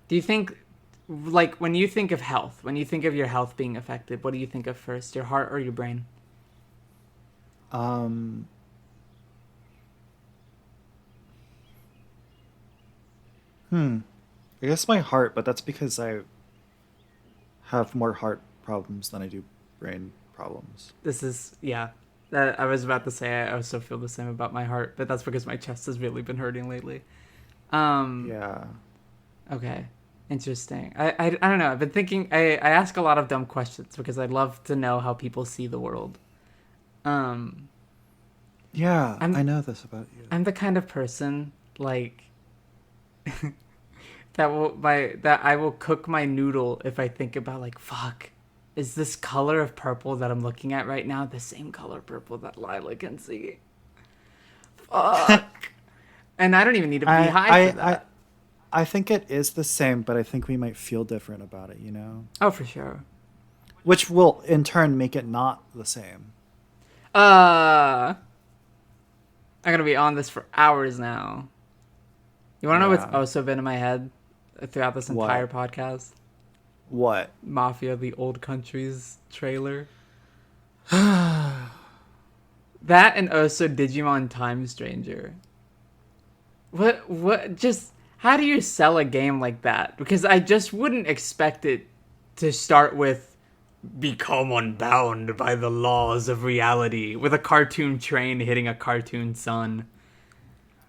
S2: Do you think, like, when you think of health, when you think of your health being affected, what do you think of first, your heart or your brain?
S1: I guess my heart, but that's because I have more heart problems than I do brain problems.
S2: I was about to say I also feel the same about my heart, but that's because my chest has really been hurting lately.
S1: Yeah.
S2: Okay. Interesting. I don't know. I've been thinking, I ask a lot of dumb questions because I love to know how people see the world.
S1: Yeah, I know this about you.
S2: I'm the kind of person, like, that I will cook my noodle if I think about like, fuck, is this color of purple that I'm looking at right now the same color purple that Lila can see? Fuck. And I don't even need to be high for that.
S1: I think it is the same, but I think we might feel different about it, you know?
S2: Oh, for sure.
S1: Which will, in turn, make it not the same.
S2: I'm going to be on this for hours now. You want to know what's also been in my head throughout this entire podcast?
S1: What?
S2: Mafia: The Old Countries trailer. That and also Digimon Time Stranger. What, just, how do you sell a game like that? Because I just wouldn't expect it to start with become unbound by the laws of reality with a cartoon train hitting a cartoon sun.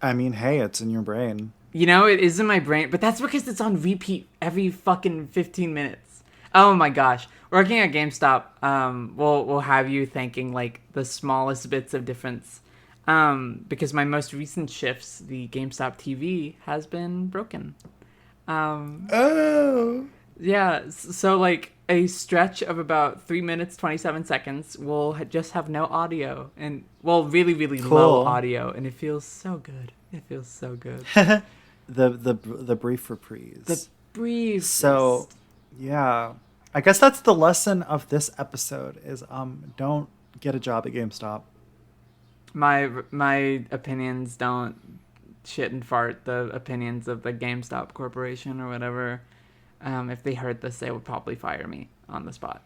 S1: I mean, hey, it's in your brain.
S2: You know, it is in my brain, but that's because it's on repeat every fucking 15 minutes. Oh my gosh. Working at GameStop, we'll have you thanking like the smallest bits of difference. Because my most recent shifts, the GameStop TV has been broken.
S1: Oh.
S2: Yeah, so like a stretch of about 3 minutes, 27 seconds will just have no audio. And, well, really, really low audio. And it feels so good. It feels so good.
S1: The brief reprise.
S2: The brief.
S1: So, yeah. I guess that's the lesson of this episode is don't get a job at GameStop.
S2: My opinions don't shit and fart the opinions of the GameStop Corporation or whatever. If they heard this, they would probably fire me on the spot.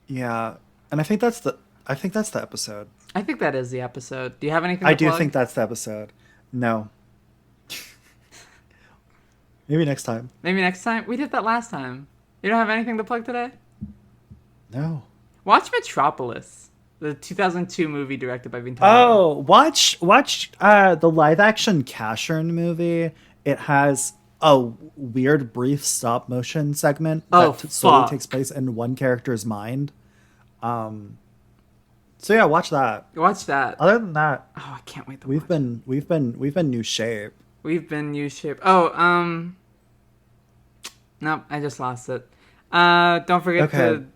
S1: Yeah, and I think that's the episode.
S2: I think that is the episode. Do you have anything
S1: I
S2: to plug?
S1: do think that's the episode. No. Maybe next time.
S2: Maybe next time? We did that last time. You don't have anything to plug today?
S1: No.
S2: Watch Metropolis, the 2002 movie directed by Vintaro.
S1: Oh, watch the live action Cashern movie. It has a weird brief stop motion segment that solely takes place in one character's mind. So yeah, watch that.
S2: Watch that.
S1: Other than that,
S2: oh, I can't wait to
S1: we've been new shape.
S2: We've been new shape. Oh, nope, I just lost it. Don't forget to